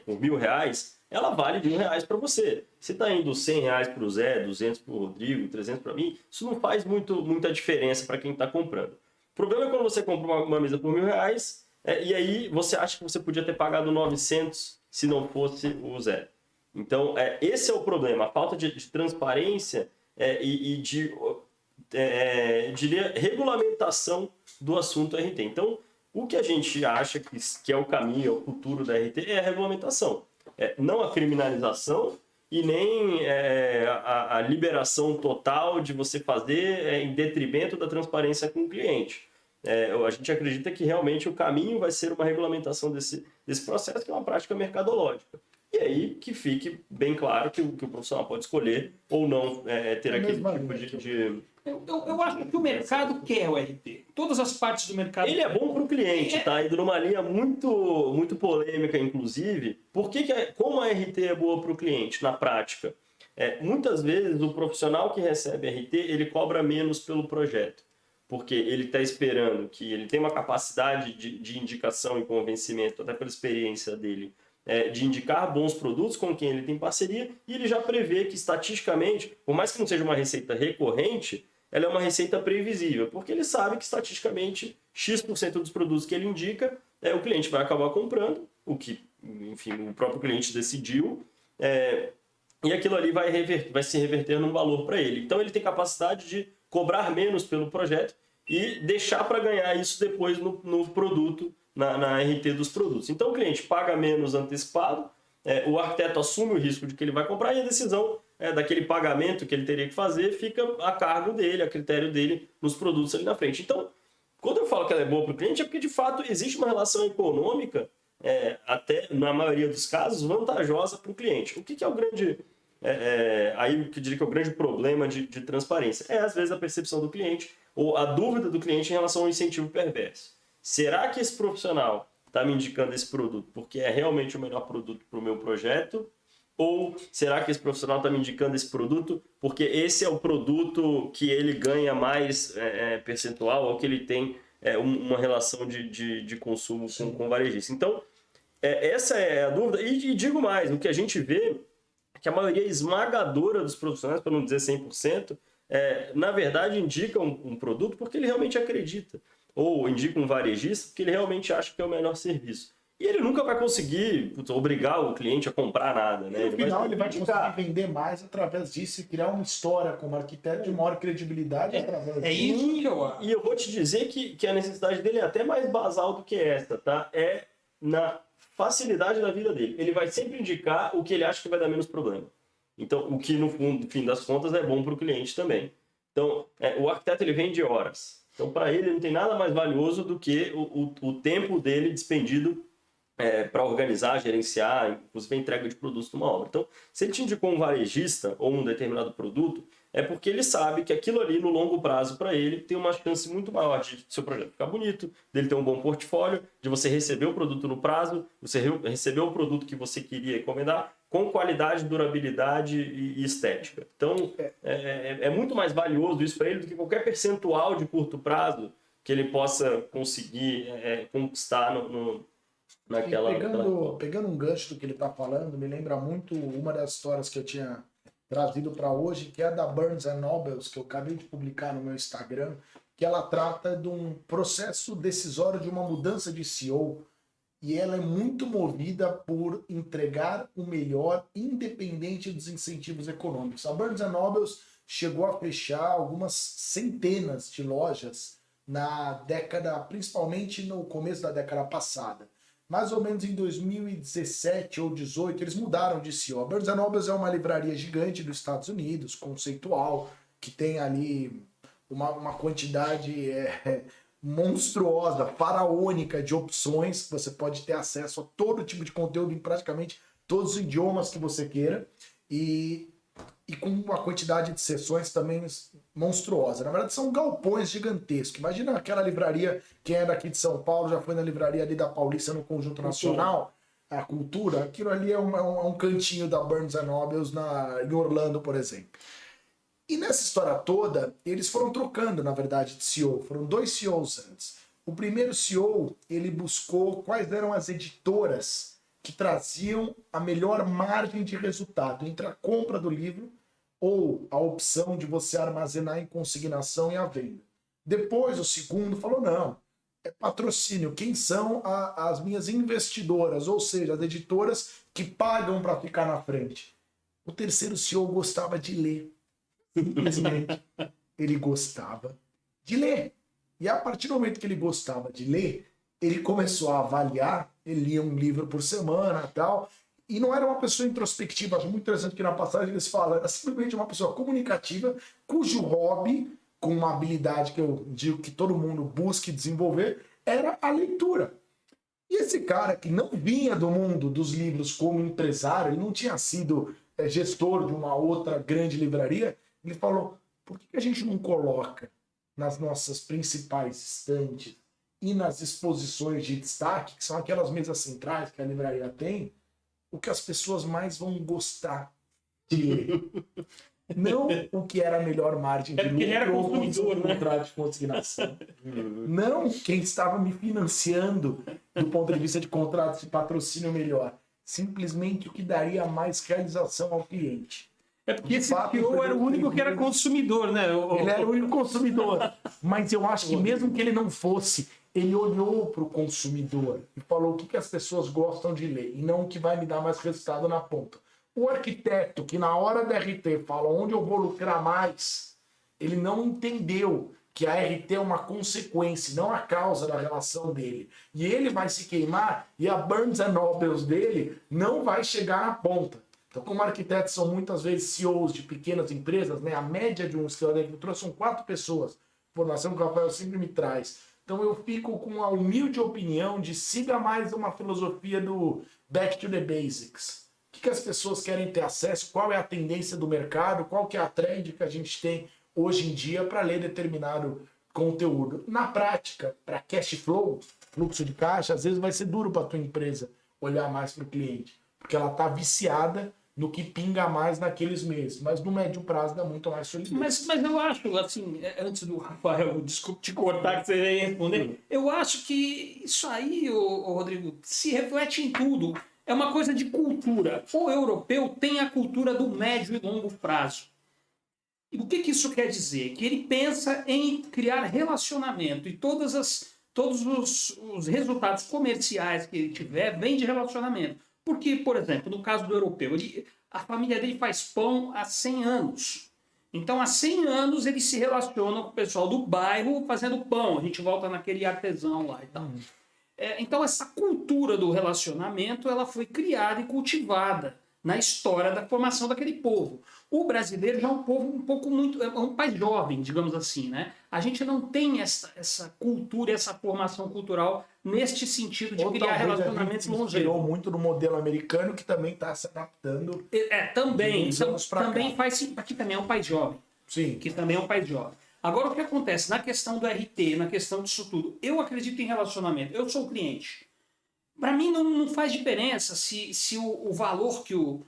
por R$1.000, ela vale R$1.000 para você. Se está indo R$100 para o Zé, 200 para o Rodrigo, 300 para mim, isso não faz muita diferença para quem está comprando. O problema é quando você compra uma mesa por R$1.000 e aí você acha que você podia ter pagado 900 se não fosse o Zé. Então, esse é o problema, a falta de transparência e de regulamentação do assunto RT. Então, o que a gente acha que é o caminho, é o futuro da RT é a regulamentação. Não a criminalização e nem a liberação total de você fazer em detrimento da transparência com o cliente. A gente acredita que realmente o caminho vai ser uma regulamentação desse processo, que é uma prática mercadológica. E aí que fique bem claro que o profissional pode escolher ou não ter aquele tipo de... Eu acho que o mercado quer o RT. Todas as partes do mercado... Ele é bom para o cliente, tá? Indo numa linha muito, muito polêmica, inclusive. Como a RT é boa para o cliente, na prática? Muitas vezes o profissional que recebe RT, ele cobra menos pelo projeto. Porque ele está esperando que ele tem uma capacidade de indicação e convencimento, até pela experiência dele, de indicar bons produtos com quem ele tem parceria, e ele já prevê que estatisticamente, por mais que não seja uma receita recorrente, ela é uma receita previsível, porque ele sabe que estatisticamente X% dos produtos que ele indica, o cliente vai acabar comprando, o que, enfim, o próprio cliente decidiu, e aquilo ali vai se reverter num valor para ele. Então ele tem capacidade de cobrar menos pelo projeto e deixar para ganhar isso depois no produto, na RT dos produtos. Então o cliente paga menos antecipado, o arquiteto assume o risco de que ele vai comprar e a decisão daquele pagamento que ele teria que fazer fica a cargo dele, a critério dele nos produtos ali na frente. Então, quando eu falo que ela é boa para o cliente, é porque de fato existe uma relação econômica, até na maioria dos casos, vantajosa para o cliente. O que é o grande... aí eu diria que é o grande problema de transparência. Às vezes, a percepção do cliente ou a dúvida do cliente em relação ao incentivo perverso. Será que esse profissional está me indicando esse produto porque é realmente o melhor produto para o meu projeto? Ou será que esse profissional está me indicando esse produto porque esse é o produto que ele ganha mais percentual ou que ele tem uma relação de consumo com o varejista? Então, essa é a dúvida. E digo mais, o que a gente vê é que a maioria esmagadora dos profissionais, para não dizer 100%, na verdade indica um produto porque ele realmente acredita. Ou indica um varejista porque ele realmente acha que é o melhor serviço. E ele nunca vai conseguir obrigar o cliente a comprar nada, né? No final, ele vai conseguir vender mais através disso e criar uma história como arquiteto de maior credibilidade através disso. Isso que eu acho. E eu vou te dizer que a necessidade dele é até mais basal do que essa, tá? É na facilidade da vida dele. Ele vai sempre indicar o que ele acha que vai dar menos problema. Então, o que no fim das contas é bom para o cliente também. Então, o arquiteto ele vende horas. Então, para ele não tem nada mais valioso do que o tempo dele despendido para organizar, gerenciar, inclusive a entrega de produtos numa obra. Então, se ele te indicou um varejista ou um determinado produto, é porque ele sabe que aquilo ali, no longo prazo, para ele, tem uma chance muito maior de seu projeto ficar bonito, dele ter um bom portfólio, de você receber o produto no prazo, você receber o produto que você queria encomendar, com qualidade, durabilidade e estética. Então, é muito mais valioso isso para ele do que qualquer percentual de curto prazo que ele possa conseguir conquistar naquela... Pegando um gancho do que ele está falando, me lembra muito uma das histórias que eu tinha trazido para hoje, que é a da Burns & Nobles, que eu acabei de publicar no meu Instagram, que ela trata de um processo decisório de uma mudança de CEO, e ela é muito movida por entregar o melhor, independente dos incentivos econômicos. A Burns & Nobles chegou a fechar algumas centenas de lojas na década, principalmente no começo da década passada. Mais ou menos em 2017 ou 2018, eles mudaram de CEO. A Burns & Nobles é uma livraria gigante dos Estados Unidos, conceitual, que tem ali uma quantidade monstruosa, faraônica de opções, que você pode ter acesso a todo tipo de conteúdo em praticamente todos os idiomas que você queira, e com uma quantidade de sessões também monstruosa. Na verdade, são galpões gigantescos. Imagina aquela livraria, quem é daqui de São Paulo, já foi na livraria ali da Paulista, no Conjunto Nacional, a Cultura, aquilo ali é um cantinho da Burns & Nobles em Orlando, por exemplo. E nessa história toda, eles foram trocando, na verdade, de CEO. Foram 2 CEOs antes. O primeiro CEO, ele buscou quais eram as editoras que traziam a melhor margem de resultado entre a compra do livro ou a opção de você armazenar em consignação e a venda. Depois, o segundo falou, não, é patrocínio. Quem são as minhas investidoras? Ou seja, as editoras que pagam para ficar na frente. O terceiro CEO gostava de ler. Simplesmente, ele gostava de ler. E a partir do momento que ele gostava de ler, ele começou a avaliar, ele lia um livro por semana e tal, e não era uma pessoa introspectiva. Acho muito interessante que na passagem eles falam, era simplesmente uma pessoa comunicativa, cujo hobby, com uma habilidade que eu digo que todo mundo busca desenvolver, era a leitura. E esse cara que não vinha do mundo dos livros como empresário, ele não tinha sido gestor de uma outra grande livraria, ele falou, por que a gente não coloca nas nossas principais estantes e nas exposições de destaque, que são aquelas mesas centrais que a livraria tem, o que as pessoas mais vão gostar de ler? Não o que era a melhor margem de lucro, ele era consumidor, ou contrato de consignação. Não quem estava me financiando do ponto de vista de contratos de patrocínio melhor. simplesmente o que daria mais realização ao cliente. É porque De esse fato, CEO era o único que era consumidor, né? Ele era o único consumidor. Mas eu acho que mesmo que ele não fosse, ele olhou para o consumidor e falou o que as pessoas gostam de ler e não o que vai me dar mais resultado na ponta. O arquiteto que na hora da RT fala onde eu vou lucrar mais, ele não entendeu que a RT é uma consequência, não a causa da relação dele. E ele vai se queimar e a Barnes Nobles dele não vai chegar na ponta. Então, como arquitetos são muitas vezes CEOs de pequenas empresas, né? A média de um escritório de arquitetura são 4 pessoas. Formação que o Rafael sempre me traz. Então, eu fico com a humilde opinião de siga mais uma filosofia do Back to the Basics. O que as pessoas querem ter acesso? Qual é a tendência do mercado? Qual que é a trend que a gente tem hoje em dia para ler determinado conteúdo? Na prática, para cash flow, fluxo de caixa, às vezes vai ser duro para a tua empresa olhar mais para o cliente, porque ela está viciada no que pinga mais naqueles meses. Mas no médio prazo dá muito mais solidez. Mas eu acho, assim, antes do Rafael, desculpe te cortar que você ia responder, eu acho que isso aí, ô Rodrigo, se reflete em tudo. É uma coisa de cultura. O europeu tem a cultura do médio e longo prazo. E o que isso quer dizer? Que ele pensa em criar relacionamento e todos os resultados comerciais que ele tiver vêm de relacionamento. Porque, por exemplo, no caso do europeu, a família dele faz pão há 100 anos. Então, há 100 anos, ele se relaciona com o pessoal do bairro fazendo pão. A gente volta naquele artesão lá e tal. Então, essa cultura do relacionamento ela foi criada e cultivada na história da formação daquele povo. O brasileiro já é um povo é um país jovem, digamos assim, né? A gente não tem essa cultura, essa formação cultural nesse sentido de criar relacionamentos longevos. Inspirou muito no modelo americano, que também está se adaptando. Também. Também faz. Aqui também é um país jovem. Sim. Que também é um país jovem. Agora, o que acontece na questão do RT, na questão disso tudo? Eu acredito em relacionamento. Eu sou o cliente. Para mim, não faz diferença se o valor que o...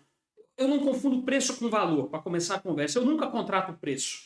Eu não confundo preço com valor, para começar a conversa. Eu nunca contrato preço.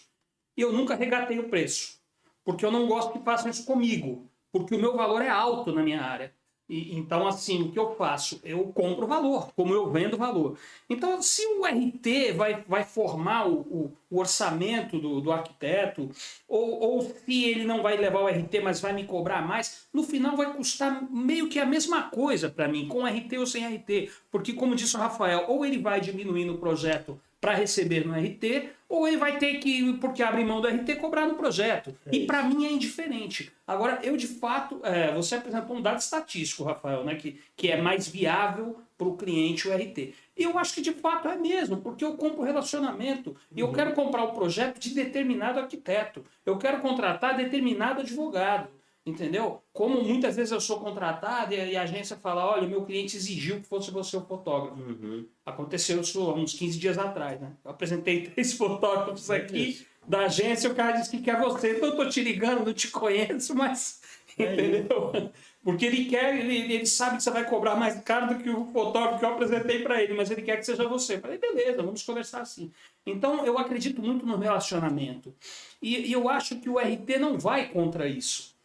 E eu nunca regatei o preço. Porque eu não gosto que façam isso comigo. Porque o meu valor é alto na minha área. Então, assim, o que eu faço? Eu compro valor, como eu vendo valor. Então, se o RT vai formar o orçamento do arquiteto, ou se ele não vai levar o RT, mas vai me cobrar mais, no final vai custar meio que a mesma coisa para mim, com RT ou sem RT. Porque, como disse o Rafael, ou ele vai diminuir no projeto para receber no RT, ou ele vai ter que, porque abre mão do RT, cobrar no projeto. E para mim é indiferente. Agora, eu de fato, você apresentou um dado estatístico, Rafael, né, que é mais viável para o cliente o RT. E eu acho que de fato é mesmo, porque eu compro relacionamento. E eu quero comprar o projeto de determinado arquiteto. Eu quero contratar determinado advogado. Entendeu? Como muitas vezes eu sou contratado e a agência fala, olha, o meu cliente exigiu que fosse você o fotógrafo. Aconteceu isso há uns 15 dias atrás, né? Eu apresentei 3 fotógrafos aqui da agência e o cara disse que quer você. Então eu tô te ligando, não te conheço, mas... Entendeu? Porque ele sabe que você vai cobrar mais caro do que o fotógrafo que eu apresentei para ele, mas ele quer que seja você. Eu falei, beleza, vamos conversar assim. Então eu acredito muito no relacionamento. E eu acho que o RT não vai contra isso.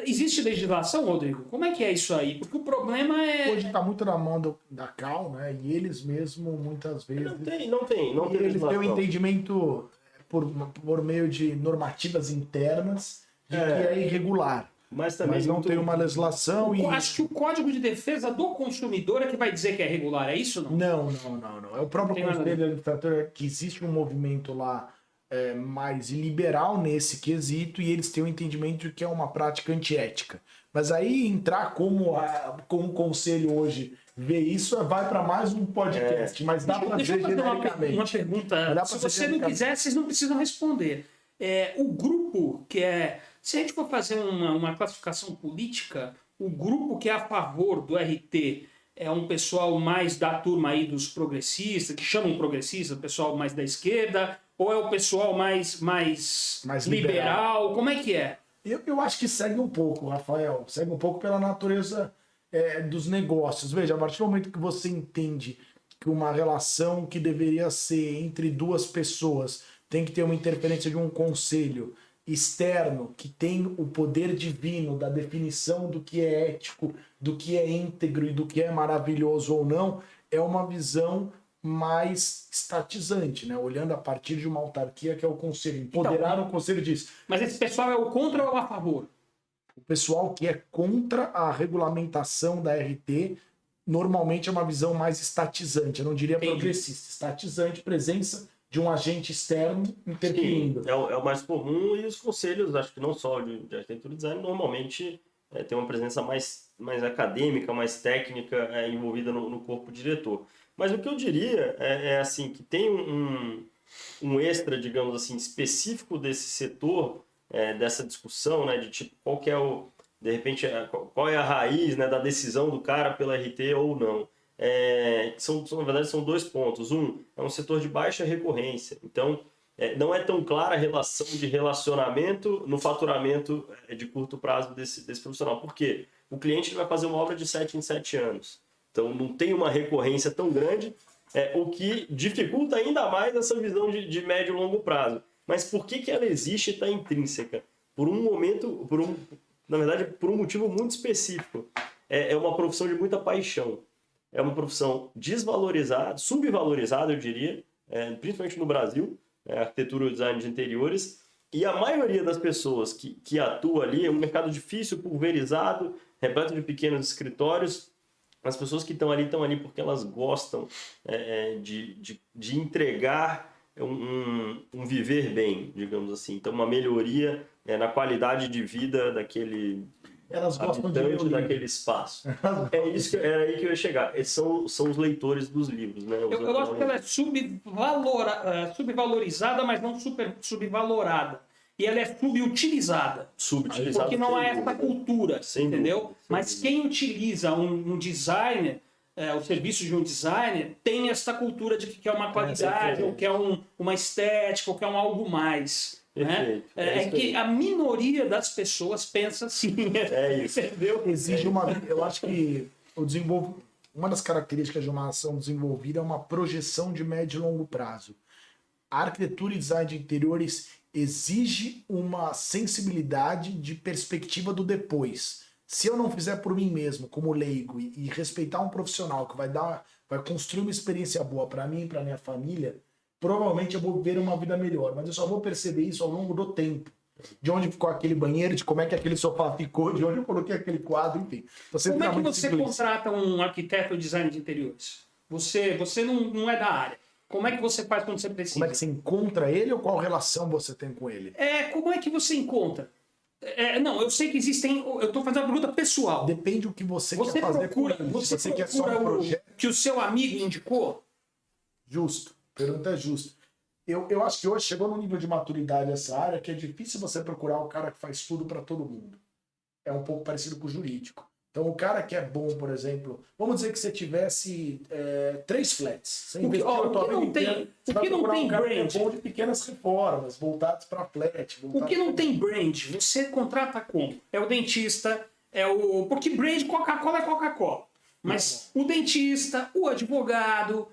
Existe legislação, Rodrigo? Como é que é isso aí? Porque o problema é... Hoje está muito na mão da Cal, né? E eles mesmo, muitas vezes... Não tem eles têm um entendimento por meio de normativas internas de que é irregular. Mas não tem uma legislação Acho que o Código de Defesa do Consumidor é que vai dizer que é regular, é isso ou não? Não. É o próprio Conselho de Administrador que existe um movimento lá mais liberal nesse quesito e eles têm o entendimento de que é uma prática antiética. Mas aí entrar como o conselho hoje vê isso, vai para mais um podcast, mas dá para Deixa dizer eu fazer genericamente. uma pergunta. Se você não quiser, vocês não precisam responder. O grupo que é... Se a gente for fazer uma classificação política, o grupo que é a favor do RT é um pessoal mais da turma aí dos progressistas, que chamam progressistas, o pessoal mais da esquerda, ou é o pessoal mais liberal? Como é que é? Eu acho que segue um pouco, Rafael. Segue um pouco pela natureza dos negócios. Veja, a partir do momento que você entende que uma relação que deveria ser entre 2 pessoas tem que ter uma interferência de um conselho externo que tem o poder divino da definição do que é ético, do que é íntegro e do que é maravilhoso ou não, é uma visão mais estatizante, né? Olhando a partir de uma autarquia que é o conselho. Empoderar o conselho disso. Mas esse pessoal é o contra ou a favor? O pessoal que é contra a regulamentação da RT normalmente é uma visão mais estatizante, eu não diria progressista, estatizante, presença de um agente externo interferindo. Sim, é o mais comum, e os conselhos, acho que não só de arquitetura e design, normalmente tem uma presença mais acadêmica, mais técnica envolvida no corpo diretor. Mas o que eu diria é assim, que tem um extra, digamos assim, específico desse setor, dessa discussão, né, de tipo, qual que é de repente, qual é a raiz, né, da decisão do cara pela RT ou não. Na verdade, são dois pontos. É um setor de baixa recorrência. Então, não é tão clara a relação de relacionamento no faturamento de curto prazo desse profissional. Por quê? O cliente vai fazer uma obra de 7 em 7 anos. Então, não tem uma recorrência tão grande, o que dificulta ainda mais essa visão de médio e longo prazo. Mas por que ela existe e está intrínseca? Na verdade, por um motivo muito específico. É uma profissão de muita paixão. É uma profissão desvalorizada, subvalorizada, eu diria, principalmente no Brasil, arquitetura e design de interiores. E a maioria das pessoas que atua ali é um mercado difícil, pulverizado, repleto de pequenos escritórios. As pessoas que estão ali porque elas gostam de entregar um viver bem, digamos assim. Então, uma melhoria na qualidade de vida daquele habitante daquele espaço. Era aí que eu ia chegar. Esses são os leitores dos livros, né? Eu acho que ela é subvalorizada, mas não subvalorada. E ela é subutilizada. Porque não há essa cultura, entendeu? Mas quem utiliza um designer, o serviço de um designer, tem essa cultura de que quer uma qualidade, ou quer uma estética, ou quer algo mais. Né? Que a minoria das pessoas pensa assim. Isso. Entendeu? Exige eu acho que uma das características de uma ação desenvolvida é uma projeção de médio e longo prazo. A arquitetura e design de interiores exige uma sensibilidade de perspectiva do depois. Se eu não fizer por mim mesmo, como leigo, e respeitar um profissional que vai construir uma experiência boa para mim e para minha família, provavelmente eu vou ver uma vida melhor. Mas eu só vou perceber isso ao longo do tempo. De onde ficou aquele banheiro, de como é que aquele sofá ficou, de onde eu coloquei aquele quadro, enfim. Como é que você contrata um arquiteto de design de interiores? Você não é da área. Como é que você faz quando você precisa? Como é que você encontra ele ou qual relação você tem com ele? Como é que você encontra? Não, eu sei que existem... Eu estou fazendo uma pergunta pessoal. Depende do que você quer fazer com ele. Você quer só um projeto que o seu amigo indicou? Justo. Pergunta é justa. Eu acho que hoje chegou num nível de maturidade essa área que é difícil você procurar o cara que faz tudo para todo mundo. É um pouco parecido com o jurídico. Então, o cara que é bom, por exemplo, vamos dizer que você tivesse 3 flats. O que não tem brand? Que é bom de pequenas reformas, voltados para flat. O que não tem brand, você contrata como? É o dentista, porque brand, Coca-Cola é Coca-Cola. Mas o dentista, o advogado,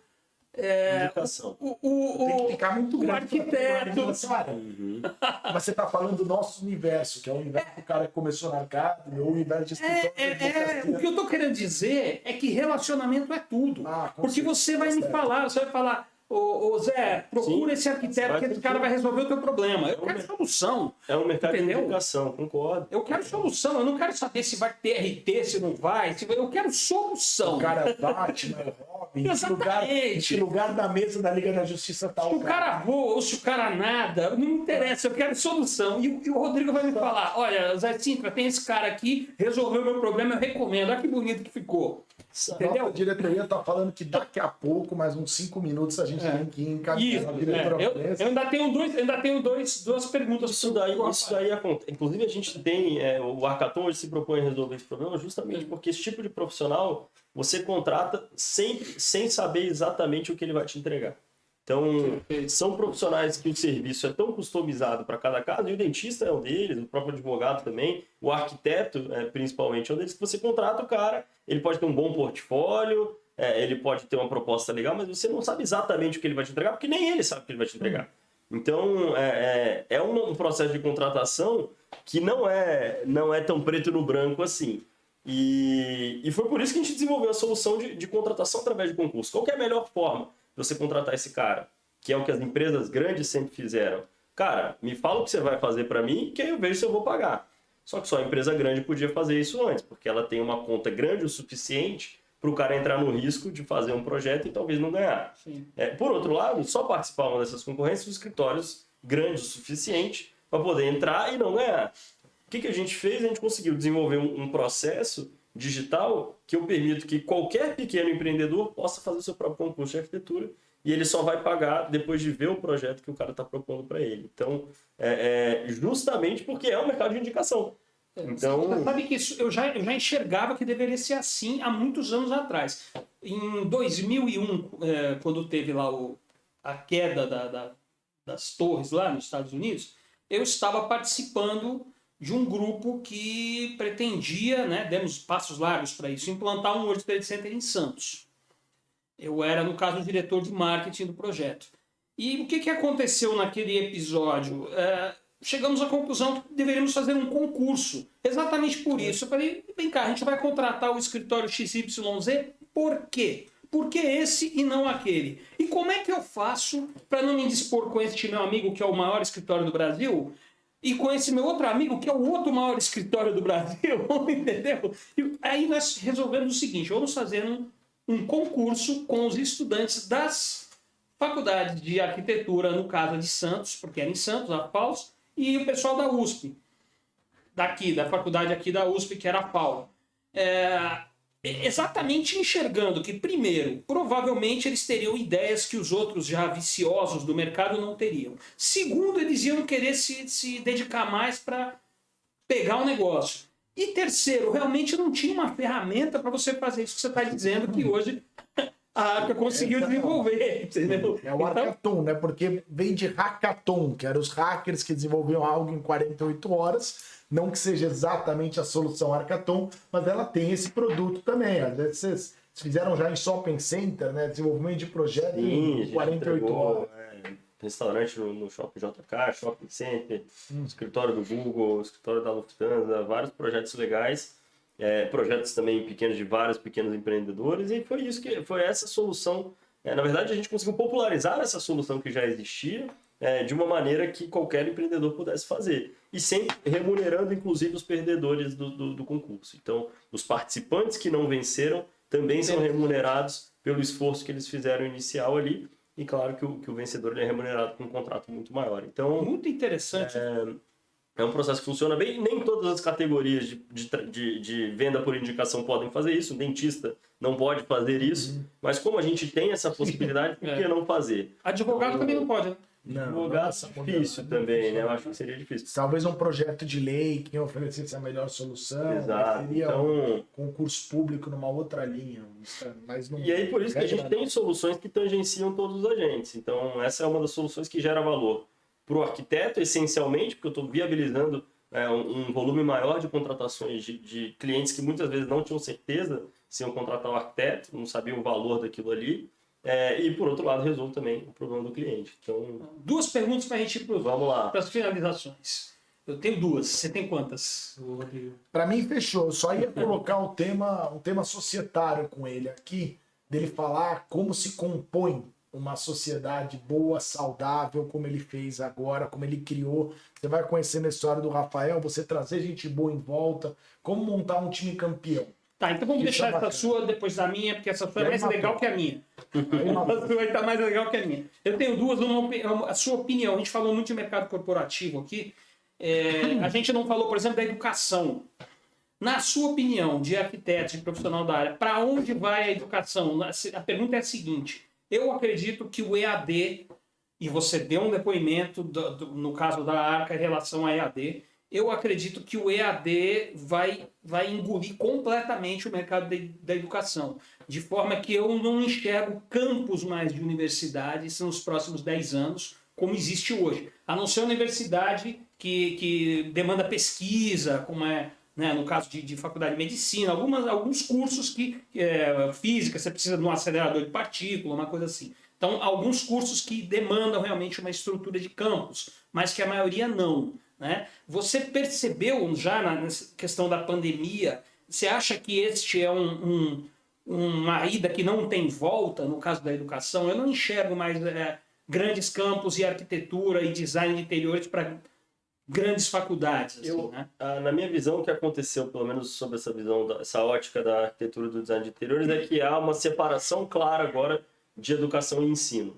educação. Tem que ficar muito grande. O arquiteto. Mas você está falando do nosso universo, que é o universo do cara que começou no arcade, o universo de escritório. O que eu estou querendo dizer é que relacionamento é tudo. Porque você vai me falar, você vai falar, ô Zé, procura esse arquiteto que esse cara vai resolver o teu problema. Eu quero solução. É um mercado de educação, concordo. Eu quero solução, eu não quero saber se vai ter RT, se não vai. Eu quero solução. O cara bate, Robin, em que lugar da mesa da Liga da Justiça tá se o cara voa ou se o cara nada, não me interessa, eu quero solução. E o Rodrigo vai me falar, olha, Zé Sintra, tem esse cara aqui, resolveu o meu problema, eu recomendo. Olha que bonito que ficou. Entendeu? A diretoria está falando que daqui a pouco, mais uns 5 minutos, a gente tem que encaminhar a diretoria. Eu ainda tenho duas perguntas. Isso daí acontece. Inclusive, a gente tem... o Arcaton hoje se propõe a resolver esse problema justamente porque esse tipo de profissional você contrata sempre sem saber exatamente o que ele vai te entregar. Então, são profissionais que o serviço é tão customizado para cada caso, e o dentista é um deles, o próprio advogado também, o arquiteto, principalmente, é um deles, que você contrata o cara, ele pode ter um bom portfólio, ele pode ter uma proposta legal, mas você não sabe exatamente o que ele vai te entregar, porque nem ele sabe o que ele vai te entregar. Então, um processo de contratação que não é tão preto no branco assim. E foi por isso que a gente desenvolveu a solução de contratação através de concurso. Qual que é a melhor forma de você contratar esse cara? Que é o que as empresas grandes sempre fizeram. Cara, me fala o que você vai fazer para mim, que aí eu vejo se eu vou pagar. Só que só a empresa grande podia fazer isso antes, porque ela tem uma conta grande o suficiente para o cara entrar no risco de fazer um projeto e talvez não ganhar. Por outro lado, só participavam dessas concorrências os escritórios grandes o suficiente para poder entrar e não ganhar. O que a gente fez? A gente conseguiu desenvolver um processo digital que eu permito que qualquer pequeno empreendedor possa fazer o seu próprio concurso de arquitetura e ele só vai pagar depois de ver o projeto que o cara está propondo para ele. Então, justamente porque é um mercado de indicação. Então... Você sabe que isso, eu já enxergava que deveria ser assim há muitos anos atrás. Em 2001, quando teve lá a queda das torres lá nos Estados Unidos, eu estava participando de um grupo que pretendia, né, demos passos largos para isso, implantar um World Trade Center em Santos. Eu era, no caso, o diretor de marketing do projeto. E o que aconteceu naquele episódio? Chegamos à conclusão que deveríamos fazer um concurso. Exatamente por isso. Eu falei, vem cá, a gente vai contratar o escritório XYZ, por quê? Por que esse e não aquele? E como é que eu faço para não me dispor com este meu amigo, que é o maior escritório do Brasil, e com esse meu outro amigo, que é o outro maior escritório do Brasil, entendeu? E aí nós resolvemos o seguinte, vamos fazer um concurso com os estudantes das faculdades de arquitetura, no caso de Santos, porque era em Santos, a FAUS, e o pessoal da USP, da faculdade aqui da USP, que era a FAU. Exatamente enxergando que, primeiro, provavelmente eles teriam ideias que os outros já viciosos do mercado não teriam. Segundo, eles iam querer se dedicar mais para pegar o negócio. E terceiro, realmente não tinha uma ferramenta para você fazer isso que você está dizendo, que hoje a Arca conseguiu desenvolver, entendeu? É o Hackathon, né? Porque vem de hackathon, que eram os hackers que desenvolviam algo em 48 horas. Não que seja exatamente a solução Hackathon, mas ela tem esse produto também. Às vezes vocês fizeram já em Shopping Center, né? Desenvolvimento de projeto em 48 horas. Restaurante no Shopping JK, Shopping Center, escritório do Google, escritório da Lufthansa, vários projetos legais. Projetos também pequenos de vários pequenos empreendedores, e foi essa solução. Na verdade, a gente conseguiu popularizar essa solução que já existia de uma maneira que qualquer empreendedor pudesse fazer, e sempre remunerando, inclusive, os perdedores do concurso. Então, os participantes que não venceram também são remunerados pelo esforço que eles fizeram inicial ali, e claro que o vencedor ele é remunerado com um contrato muito maior. Então, muito interessante. É um processo que funciona bem. Nem todas as categorias de venda por indicação podem fazer isso. O dentista não pode fazer isso. Mas como a gente tem essa possibilidade, por que não fazer? Advogado também não pode, né? Advogado é difícil também, né? Eu acho que seria difícil. Talvez um projeto de lei que oferecesse a melhor solução. Exato. Seria um concurso público numa outra linha. Mas não... E aí, por isso que a gente tem soluções que tangenciam todos os agentes. Então, essa é uma das soluções que gera valor para o arquiteto, essencialmente, porque eu estou viabilizando um volume maior de contratações de clientes que muitas vezes não tinham certeza se iam contratar o arquiteto, não sabiam o valor daquilo ali. E, por outro lado, resolve também o problema do cliente. Então, duas perguntas para a gente ir para as finalizações. Eu tenho duas. Você tem quantas, Rodrigo? Para mim, fechou. Eu só ia colocar um tema societário com ele aqui, dele falar como se compõe uma sociedade boa, saudável, como ele fez agora, como ele criou. Você vai conhecendo a história do Rafael, você trazer gente boa em volta, como montar um time campeão. Tá, então vamos deixar essa sua depois da minha, porque essa sua é mais legal que a minha. A sua vai estar mais legal que a minha. Eu tenho duas, a sua opinião. A gente falou muito de mercado corporativo aqui. A gente não falou, por exemplo, da educação. Na sua opinião, de arquiteto, de profissional da área, para onde vai a educação? A pergunta é a seguinte. Eu acredito que o EAD, e você deu um depoimento no caso da Arca em relação a EAD, eu acredito que o EAD vai engolir completamente o mercado da educação, de forma que eu não enxergo campos mais de universidades nos próximos 10 anos, como existe hoje. A não ser a universidade que demanda pesquisa, como né, no caso de faculdade de medicina, alguns cursos que física, você precisa de um acelerador de partícula, uma coisa assim. Então, alguns cursos que demandam realmente uma estrutura de campus, mas que a maioria não, né? Você percebeu já na questão da pandemia, você acha que este é uma ida que não tem volta, no caso da educação? Eu não enxergo mais grandes campos e arquitetura e design de interiores para grandes faculdades. Assim, né? Na minha visão, o que aconteceu, pelo menos sobre essa visão, essa ótica da arquitetura do design de interiores, é que há uma separação clara agora de educação e ensino.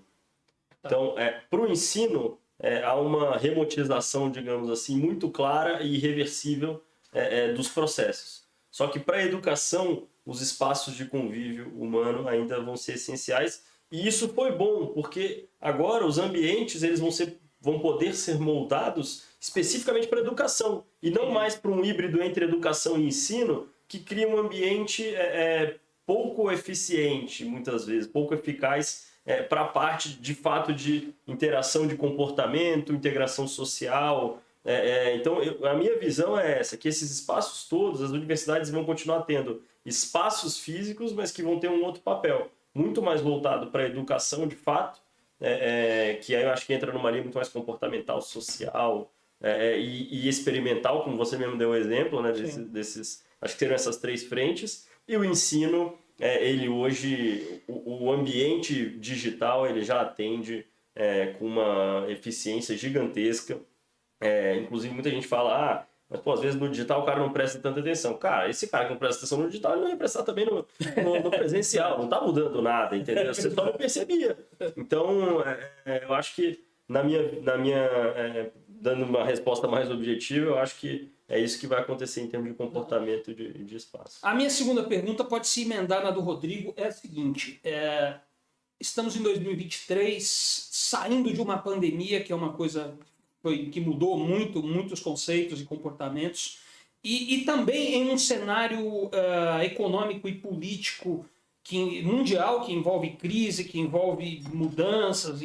Tá. Então, para o ensino, há uma remotização, digamos assim, muito clara e irreversível dos processos. Só que para a educação, os espaços de convívio humano ainda vão ser essenciais. E isso foi bom, porque agora os ambientes eles vão poder ser moldados especificamente para a educação, e não mais para um híbrido entre educação e ensino, que cria um ambiente pouco eficiente, muitas vezes, pouco eficaz para a parte, de fato, de interação de comportamento, integração social. Então, a minha visão é essa, que esses espaços todos, as universidades vão continuar tendo espaços físicos, mas que vão ter um outro papel, muito mais voltado para a educação, de fato, que aí eu acho que entra numa linha muito mais comportamental, social e experimental, como você mesmo deu o exemplo, né, desses, acho que seriam essas três frentes. E o ensino, ele hoje, o ambiente digital, ele já atende com uma eficiência gigantesca. Inclusive, muita gente fala, mas pô, às vezes no digital o cara não presta tanta atenção. Cara, esse cara que não presta atenção no digital, ele não ia prestar também no presencial. Não tá mudando nada, entendeu? Você só não percebia. Então, eu acho que, dando uma resposta mais objetiva, eu acho que é isso que vai acontecer em termos de comportamento de espaço. A minha segunda pergunta pode se emendar na do Rodrigo, é a seguinte, estamos em 2023, saindo de uma pandemia, que é uma coisa que mudou muitos conceitos e comportamentos, e também em um cenário econômico e político mundial, que envolve crise, que envolve mudanças,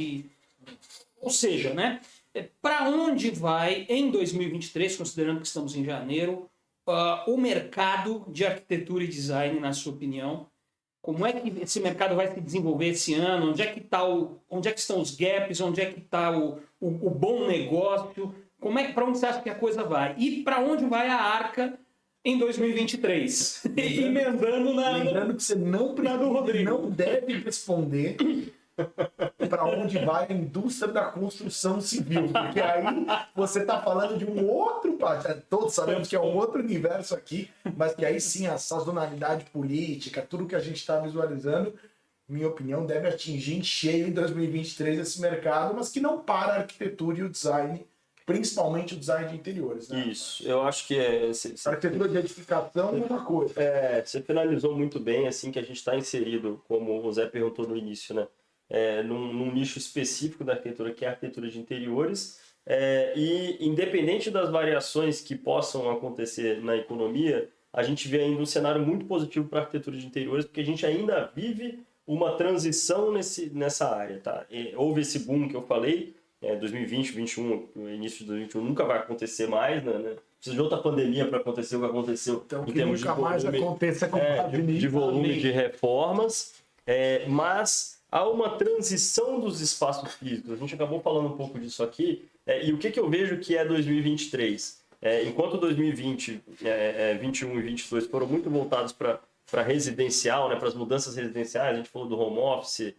ou seja, né? Para onde vai, em 2023, considerando que estamos em janeiro, o mercado de arquitetura e design, na sua opinião? Como é que esse mercado vai se desenvolver esse ano? Onde é que estão os gaps? Onde é que está o bom negócio? Para onde você acha que a coisa vai? E para onde vai a Arca em 2023? Lembrando que você não deve responder para onde vai a indústria da construção civil, porque aí você está falando de um outro, todos sabemos que é um outro universo aqui, mas que aí sim a sazonalidade política, tudo que a gente está visualizando, minha opinião, deve atingir em cheio em 2023 esse mercado, mas que não para a arquitetura e o design, principalmente o design de interiores, né? Isso, eu acho que a arquitetura de edificação é uma coisa. Você finalizou muito bem, assim, que a gente está inserido, como o Zé perguntou no início, né? Num nicho específico da arquitetura, que é a arquitetura de interiores, e independente das variações que possam acontecer na economia, a gente vê ainda um cenário muito positivo para a arquitetura de interiores, porque a gente ainda vive uma transição nessa área, tá? Houve esse boom que eu falei, 2020, 2021, o início de 2021 nunca vai acontecer mais, né? Precisa de outra pandemia para acontecer o que aconteceu então, em termos nunca mais aconteça com de volume de reformas, mas há uma transição dos espaços físicos. A gente acabou falando um pouco disso aqui. E o que eu vejo que é 2023? Enquanto 2020, 21 e 22 foram muito voltados para residencial, né, para as mudanças residenciais, a gente falou do home office,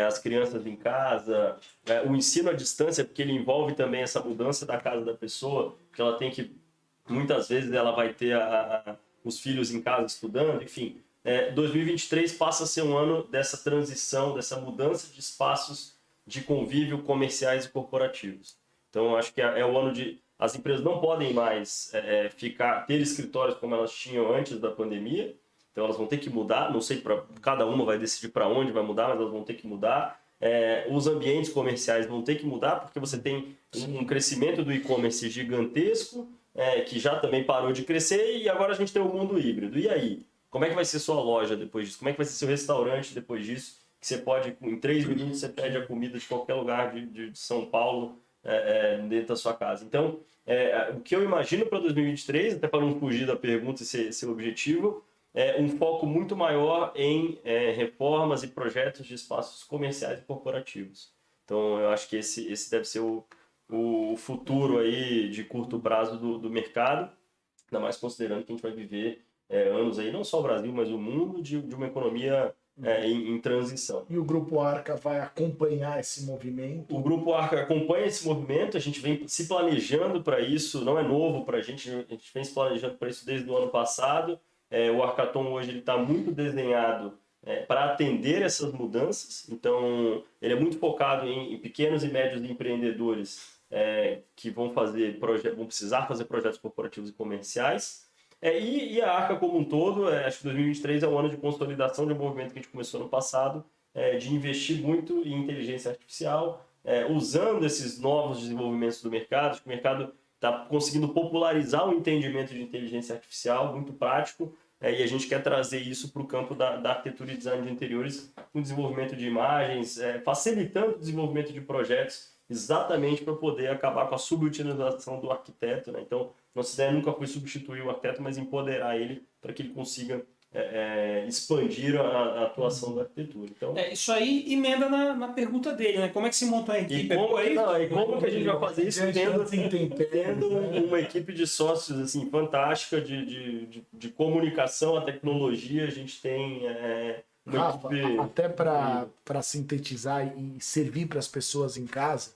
as crianças em casa, o ensino à distância, porque ele envolve também essa mudança da casa da pessoa, que ela tem que, muitas vezes, ela vai ter os filhos em casa estudando, enfim. 2023 passa a ser um ano dessa transição, dessa mudança de espaços de convívio comerciais e corporativos. Então, eu acho que é o ano de... As empresas não podem mais ter escritórios como elas tinham antes da pandemia, então elas vão ter que mudar, não sei, cada uma vai decidir para onde vai mudar, mas elas vão ter que mudar. Os ambientes comerciais vão ter que mudar, porque você tem um crescimento do e-commerce gigantesco, que já também parou de crescer, e agora a gente tem o mundo híbrido. E aí? Como é que vai ser sua loja depois disso? Como é que vai ser seu restaurante depois disso? Que você pode, em 3 minutos, você pede a comida de qualquer lugar de São Paulo dentro da sua casa. Então, o que eu imagino para 2023, até para não fugir da pergunta e ser objetivo, um foco muito maior em reformas e projetos de espaços comerciais e corporativos. Então, eu acho que esse deve ser o futuro aí de curto prazo do mercado, ainda mais considerando que a gente vai viver anos aí, não só o Brasil, mas o mundo, de uma economia em transição. E o Grupo Arca vai acompanhar esse movimento? O Grupo Arca acompanha esse movimento, a gente vem se planejando para isso, não é novo para a gente vem se planejando para isso desde o ano passado. O Arcaton hoje está muito desenhado para atender essas mudanças, então ele é muito focado em pequenos e médios empreendedores que vão precisar fazer projetos corporativos e comerciais. E a Arca como um todo, acho que 2023 é um ano de consolidação de um movimento que a gente começou no passado, de investir muito em inteligência artificial, usando esses novos desenvolvimentos do mercado. O mercado está conseguindo popularizar o entendimento de inteligência artificial, muito prático, e a gente quer trazer isso para o campo da arquitetura e design de interiores, com desenvolvimento de imagens, facilitando o desenvolvimento de projetos, exatamente para poder acabar com a subutilização do arquiteto, né? Então, nossa ideia nunca foi substituir o arquiteto, mas empoderar ele para que ele consiga expandir a atuação da arquitetura. Então, isso aí emenda na pergunta dele, né? Como é que se montou a equipe? Como que a gente vai fazer isso tendo né? uma equipe de sócios assim, fantástica de comunicação, a tecnologia, a gente tem uma Rafa, equipe... até para sintetizar e servir para as pessoas em casa,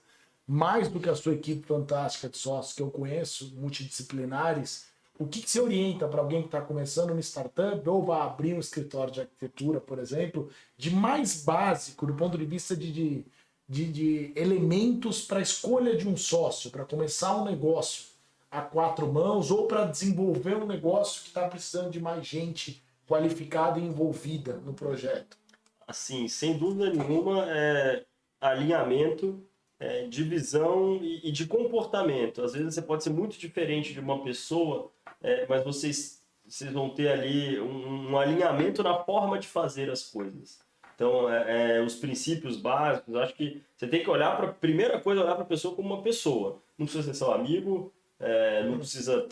mais do que a sua equipe fantástica de sócios que eu conheço, multidisciplinares, o que você orienta para alguém que está começando uma startup ou vai abrir um escritório de arquitetura, por exemplo, de mais básico do ponto de vista de elementos para a escolha de um sócio, para começar um negócio a 4 mãos ou para desenvolver um negócio que está precisando de mais gente qualificada e envolvida no projeto? Assim, sem dúvida nenhuma, alinhamento, de visão e de comportamento. Às vezes você pode ser muito diferente de uma pessoa, mas vocês vão ter ali um alinhamento na forma de fazer as coisas. Então, os princípios básicos, acho que você tem que olhar primeira coisa, olhar para a pessoa como uma pessoa. Não precisa ser seu amigo, não precisa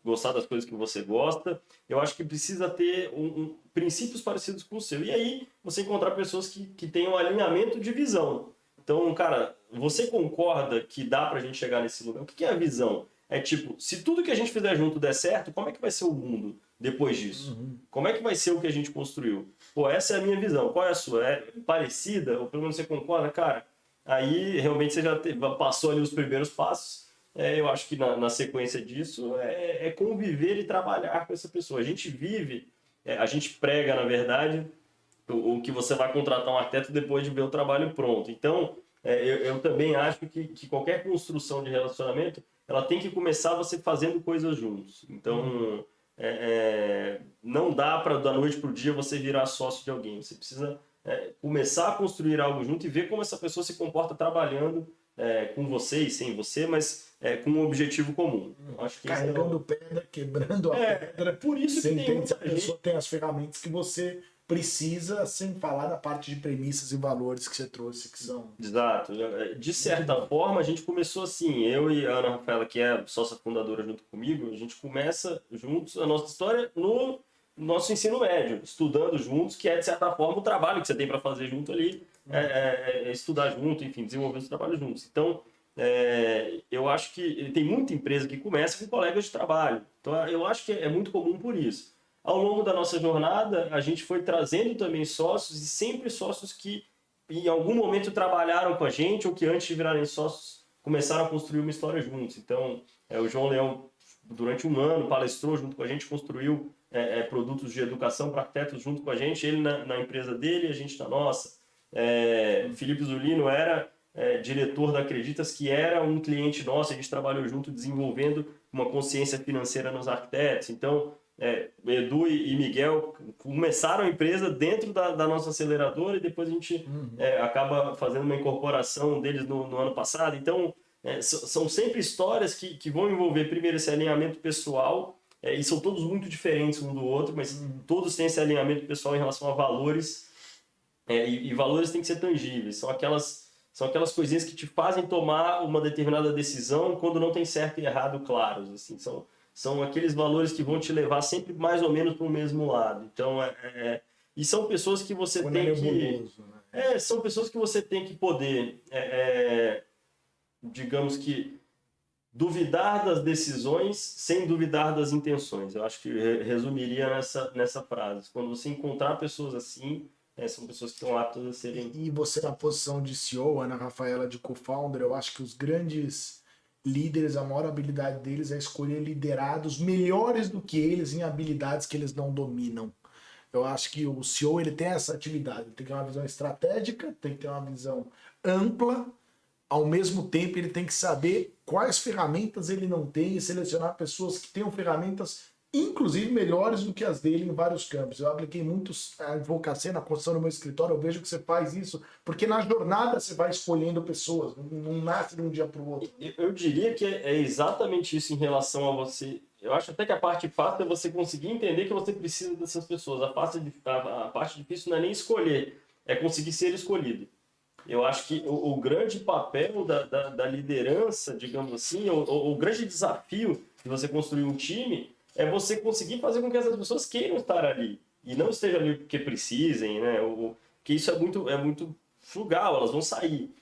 gostar das coisas que você gosta. Eu acho que precisa ter princípios parecidos com o seu. E aí, você encontrar pessoas que tenham um alinhamento de visão. Então, cara, você concorda que dá pra gente chegar nesse lugar? O que é a visão? É tipo, se tudo que a gente fizer junto der certo, como é que vai ser o mundo depois disso? Como é que vai ser o que a gente construiu? Pô, essa é a minha visão. Qual é a sua? É parecida? Ou pelo menos você concorda? Cara, aí realmente você já passou ali os primeiros passos. Eu acho que na sequência disso é conviver e trabalhar com essa pessoa. A gente vive, a gente prega, na verdade, o que você vai contratar um arquiteto depois de ver o trabalho pronto. Então, eu também acho que qualquer construção de relacionamento, ela tem que começar você fazendo coisas juntos. Então, não dá para da noite para o dia você virar sócio de alguém. Você precisa começar a construir algo junto e ver como essa pessoa se comporta trabalhando com você e sem você, mas com um objetivo comum. Acho que carregando pedra, quebrando a pedra. Por isso que tem muita a pessoa tem as ferramentas que você precisa, sem falar da parte de premissas e valores que você trouxe, que são... Exato. De certa forma, a gente começou assim, eu e a Ana Rafaela, que é sócia fundadora junto comigo, a gente começa juntos a nossa história no nosso ensino médio, estudando juntos, que é, de certa forma, o trabalho que você tem para fazer junto ali, estudar junto, enfim, desenvolver esse trabalho juntos. Então, eu acho que tem muita empresa que começa com colegas de trabalho. Então, eu acho que é muito comum por isso. Ao longo da nossa jornada, a gente foi trazendo também sócios, e sempre sócios que em algum momento trabalharam com a gente ou que antes de virarem sócios começaram a construir uma história juntos. Então, o João Leão, durante um ano, palestrou junto com a gente, construiu produtos de educação para arquitetos junto com a gente, ele na empresa dele e a gente na nossa. Felipe Zulino era diretor da Acreditas, que era um cliente nosso, a gente trabalhou junto desenvolvendo uma consciência financeira nos arquitetos. Então, Edu e Miguel começaram a empresa dentro da nossa aceleradora e depois a gente acaba fazendo uma incorporação deles no ano passado. Então, são sempre histórias que vão envolver primeiro esse alinhamento pessoal, e são todos muito diferentes um do outro, mas todos têm esse alinhamento pessoal em relação a valores, e valores têm que ser tangíveis, são aquelas coisinhas que te fazem tomar uma determinada decisão quando não tem certo e errado claros, assim, são são aqueles valores que vão te levar sempre mais ou menos para o mesmo lado. Então, e são pessoas que você tem que... são pessoas que você tem que poder, digamos que, duvidar das decisões sem duvidar das intenções. Eu acho que resumiria nessa frase. Quando você encontrar pessoas assim, são pessoas que estão aptas a serem... E você na posição de CEO, Ana Rafaela de co-founder, eu acho que os grandes líderes, a maior habilidade deles é escolher liderados melhores do que eles em habilidades que eles não dominam. Eu acho que o CEO ele tem essa atividade, ele tem que ter uma visão estratégica, tem que ter uma visão ampla, ao mesmo tempo ele tem que saber quais ferramentas ele não tem e selecionar pessoas que tenham ferramentas inclusive melhores do que as dele em vários campos. Eu apliquei muitos a advocacia na construção do meu escritório, eu vejo que você faz isso, porque na jornada você vai escolhendo pessoas, não nasce de um dia para o outro. Eu diria que é exatamente isso em relação a você. Eu acho até que a parte fácil é você conseguir entender que você precisa dessas pessoas. A parte difícil não é nem escolher, é conseguir ser escolhido. Eu acho que o grande papel da liderança, digamos assim, o grande desafio de você construir um time é você conseguir fazer com que essas pessoas queiram estar ali e não estejam ali porque precisem, né? Que isso é muito frugal, elas vão sair.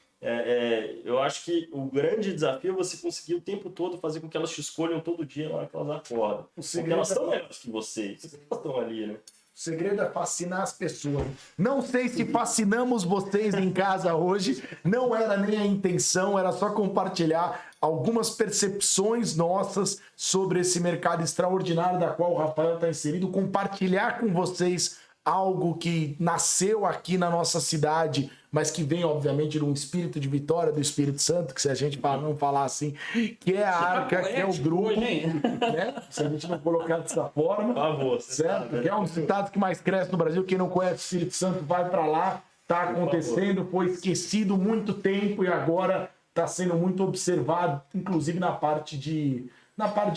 Eu acho que o grande desafio é você conseguir o tempo todo fazer com que elas te escolham todo dia na hora que elas acordam. Porque elas são melhores que você, elas estão ali, né? O segredo é fascinar as pessoas. Não sei se fascinamos vocês em casa hoje, não era nem a intenção, era só compartilhar algumas percepções nossas sobre esse mercado extraordinário da qual o Rafael está inserido, compartilhar com vocês algo que nasceu aqui na nossa cidade, mas que vem, obviamente, de um espírito de vitória do Espírito Santo, que se a gente não falar assim, que é a Arca, que é o grupo, né? Se a gente não colocar dessa forma, por favor, certo? Que é um dos estados que mais cresce no Brasil. Quem não conhece o Espírito Santo vai para lá, tá acontecendo, foi esquecido muito tempo e agora está sendo muito observado, inclusive na parte de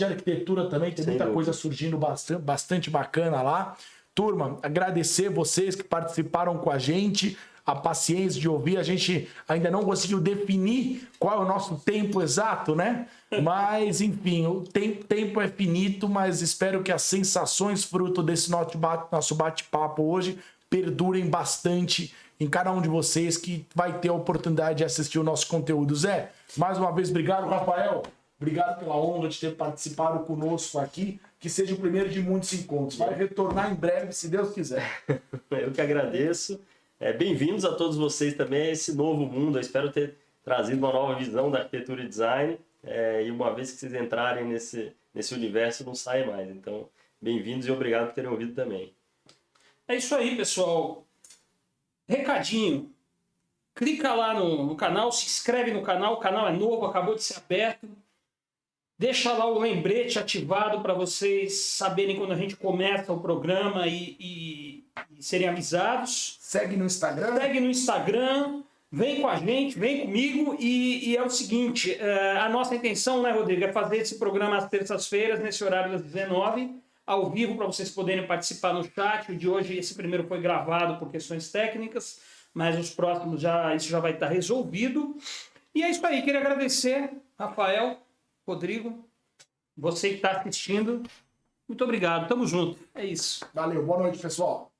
arquitetura também, tem muita coisa surgindo bastante bacana lá. Turma, agradecer vocês que participaram com a gente, a paciência de ouvir. A gente ainda não conseguiu definir qual é o nosso tempo exato, né? Mas, enfim, o tempo é finito, mas espero que as sensações fruto desse nosso bate-papo hoje perdurem bastante em cada um de vocês que vai ter a oportunidade de assistir o nosso conteúdo. Zé, mais uma vez, obrigado, Rafael. Obrigado pela honra de ter participado conosco aqui. Que seja o primeiro de muitos encontros. Vai retornar em breve, se Deus quiser. Eu que agradeço. Bem-vindos a todos vocês também a esse novo mundo. Eu espero ter trazido uma nova visão da arquitetura e design. E uma vez que vocês entrarem nesse universo, não saem mais. Então, bem-vindos e obrigado por terem ouvido também. É isso aí, pessoal. Recadinho. Clica lá no canal, se inscreve no canal. O canal é novo, acabou de ser aberto. Deixa lá o lembrete ativado para vocês saberem quando a gente começa o programa e serem avisados. Segue no Instagram. Segue no Instagram. Vem com a gente, vem comigo. E é o seguinte, a nossa intenção, né, Rodrigo, é fazer esse programa às terças-feiras, nesse horário das 19h, ao vivo, para vocês poderem participar no chat. O de hoje, esse primeiro foi gravado por questões técnicas, mas os próximos isso já vai estar resolvido. E é isso aí, queria agradecer, Rafael, Rodrigo, você que está assistindo, muito obrigado, tamo junto, é isso. Valeu, boa noite, pessoal.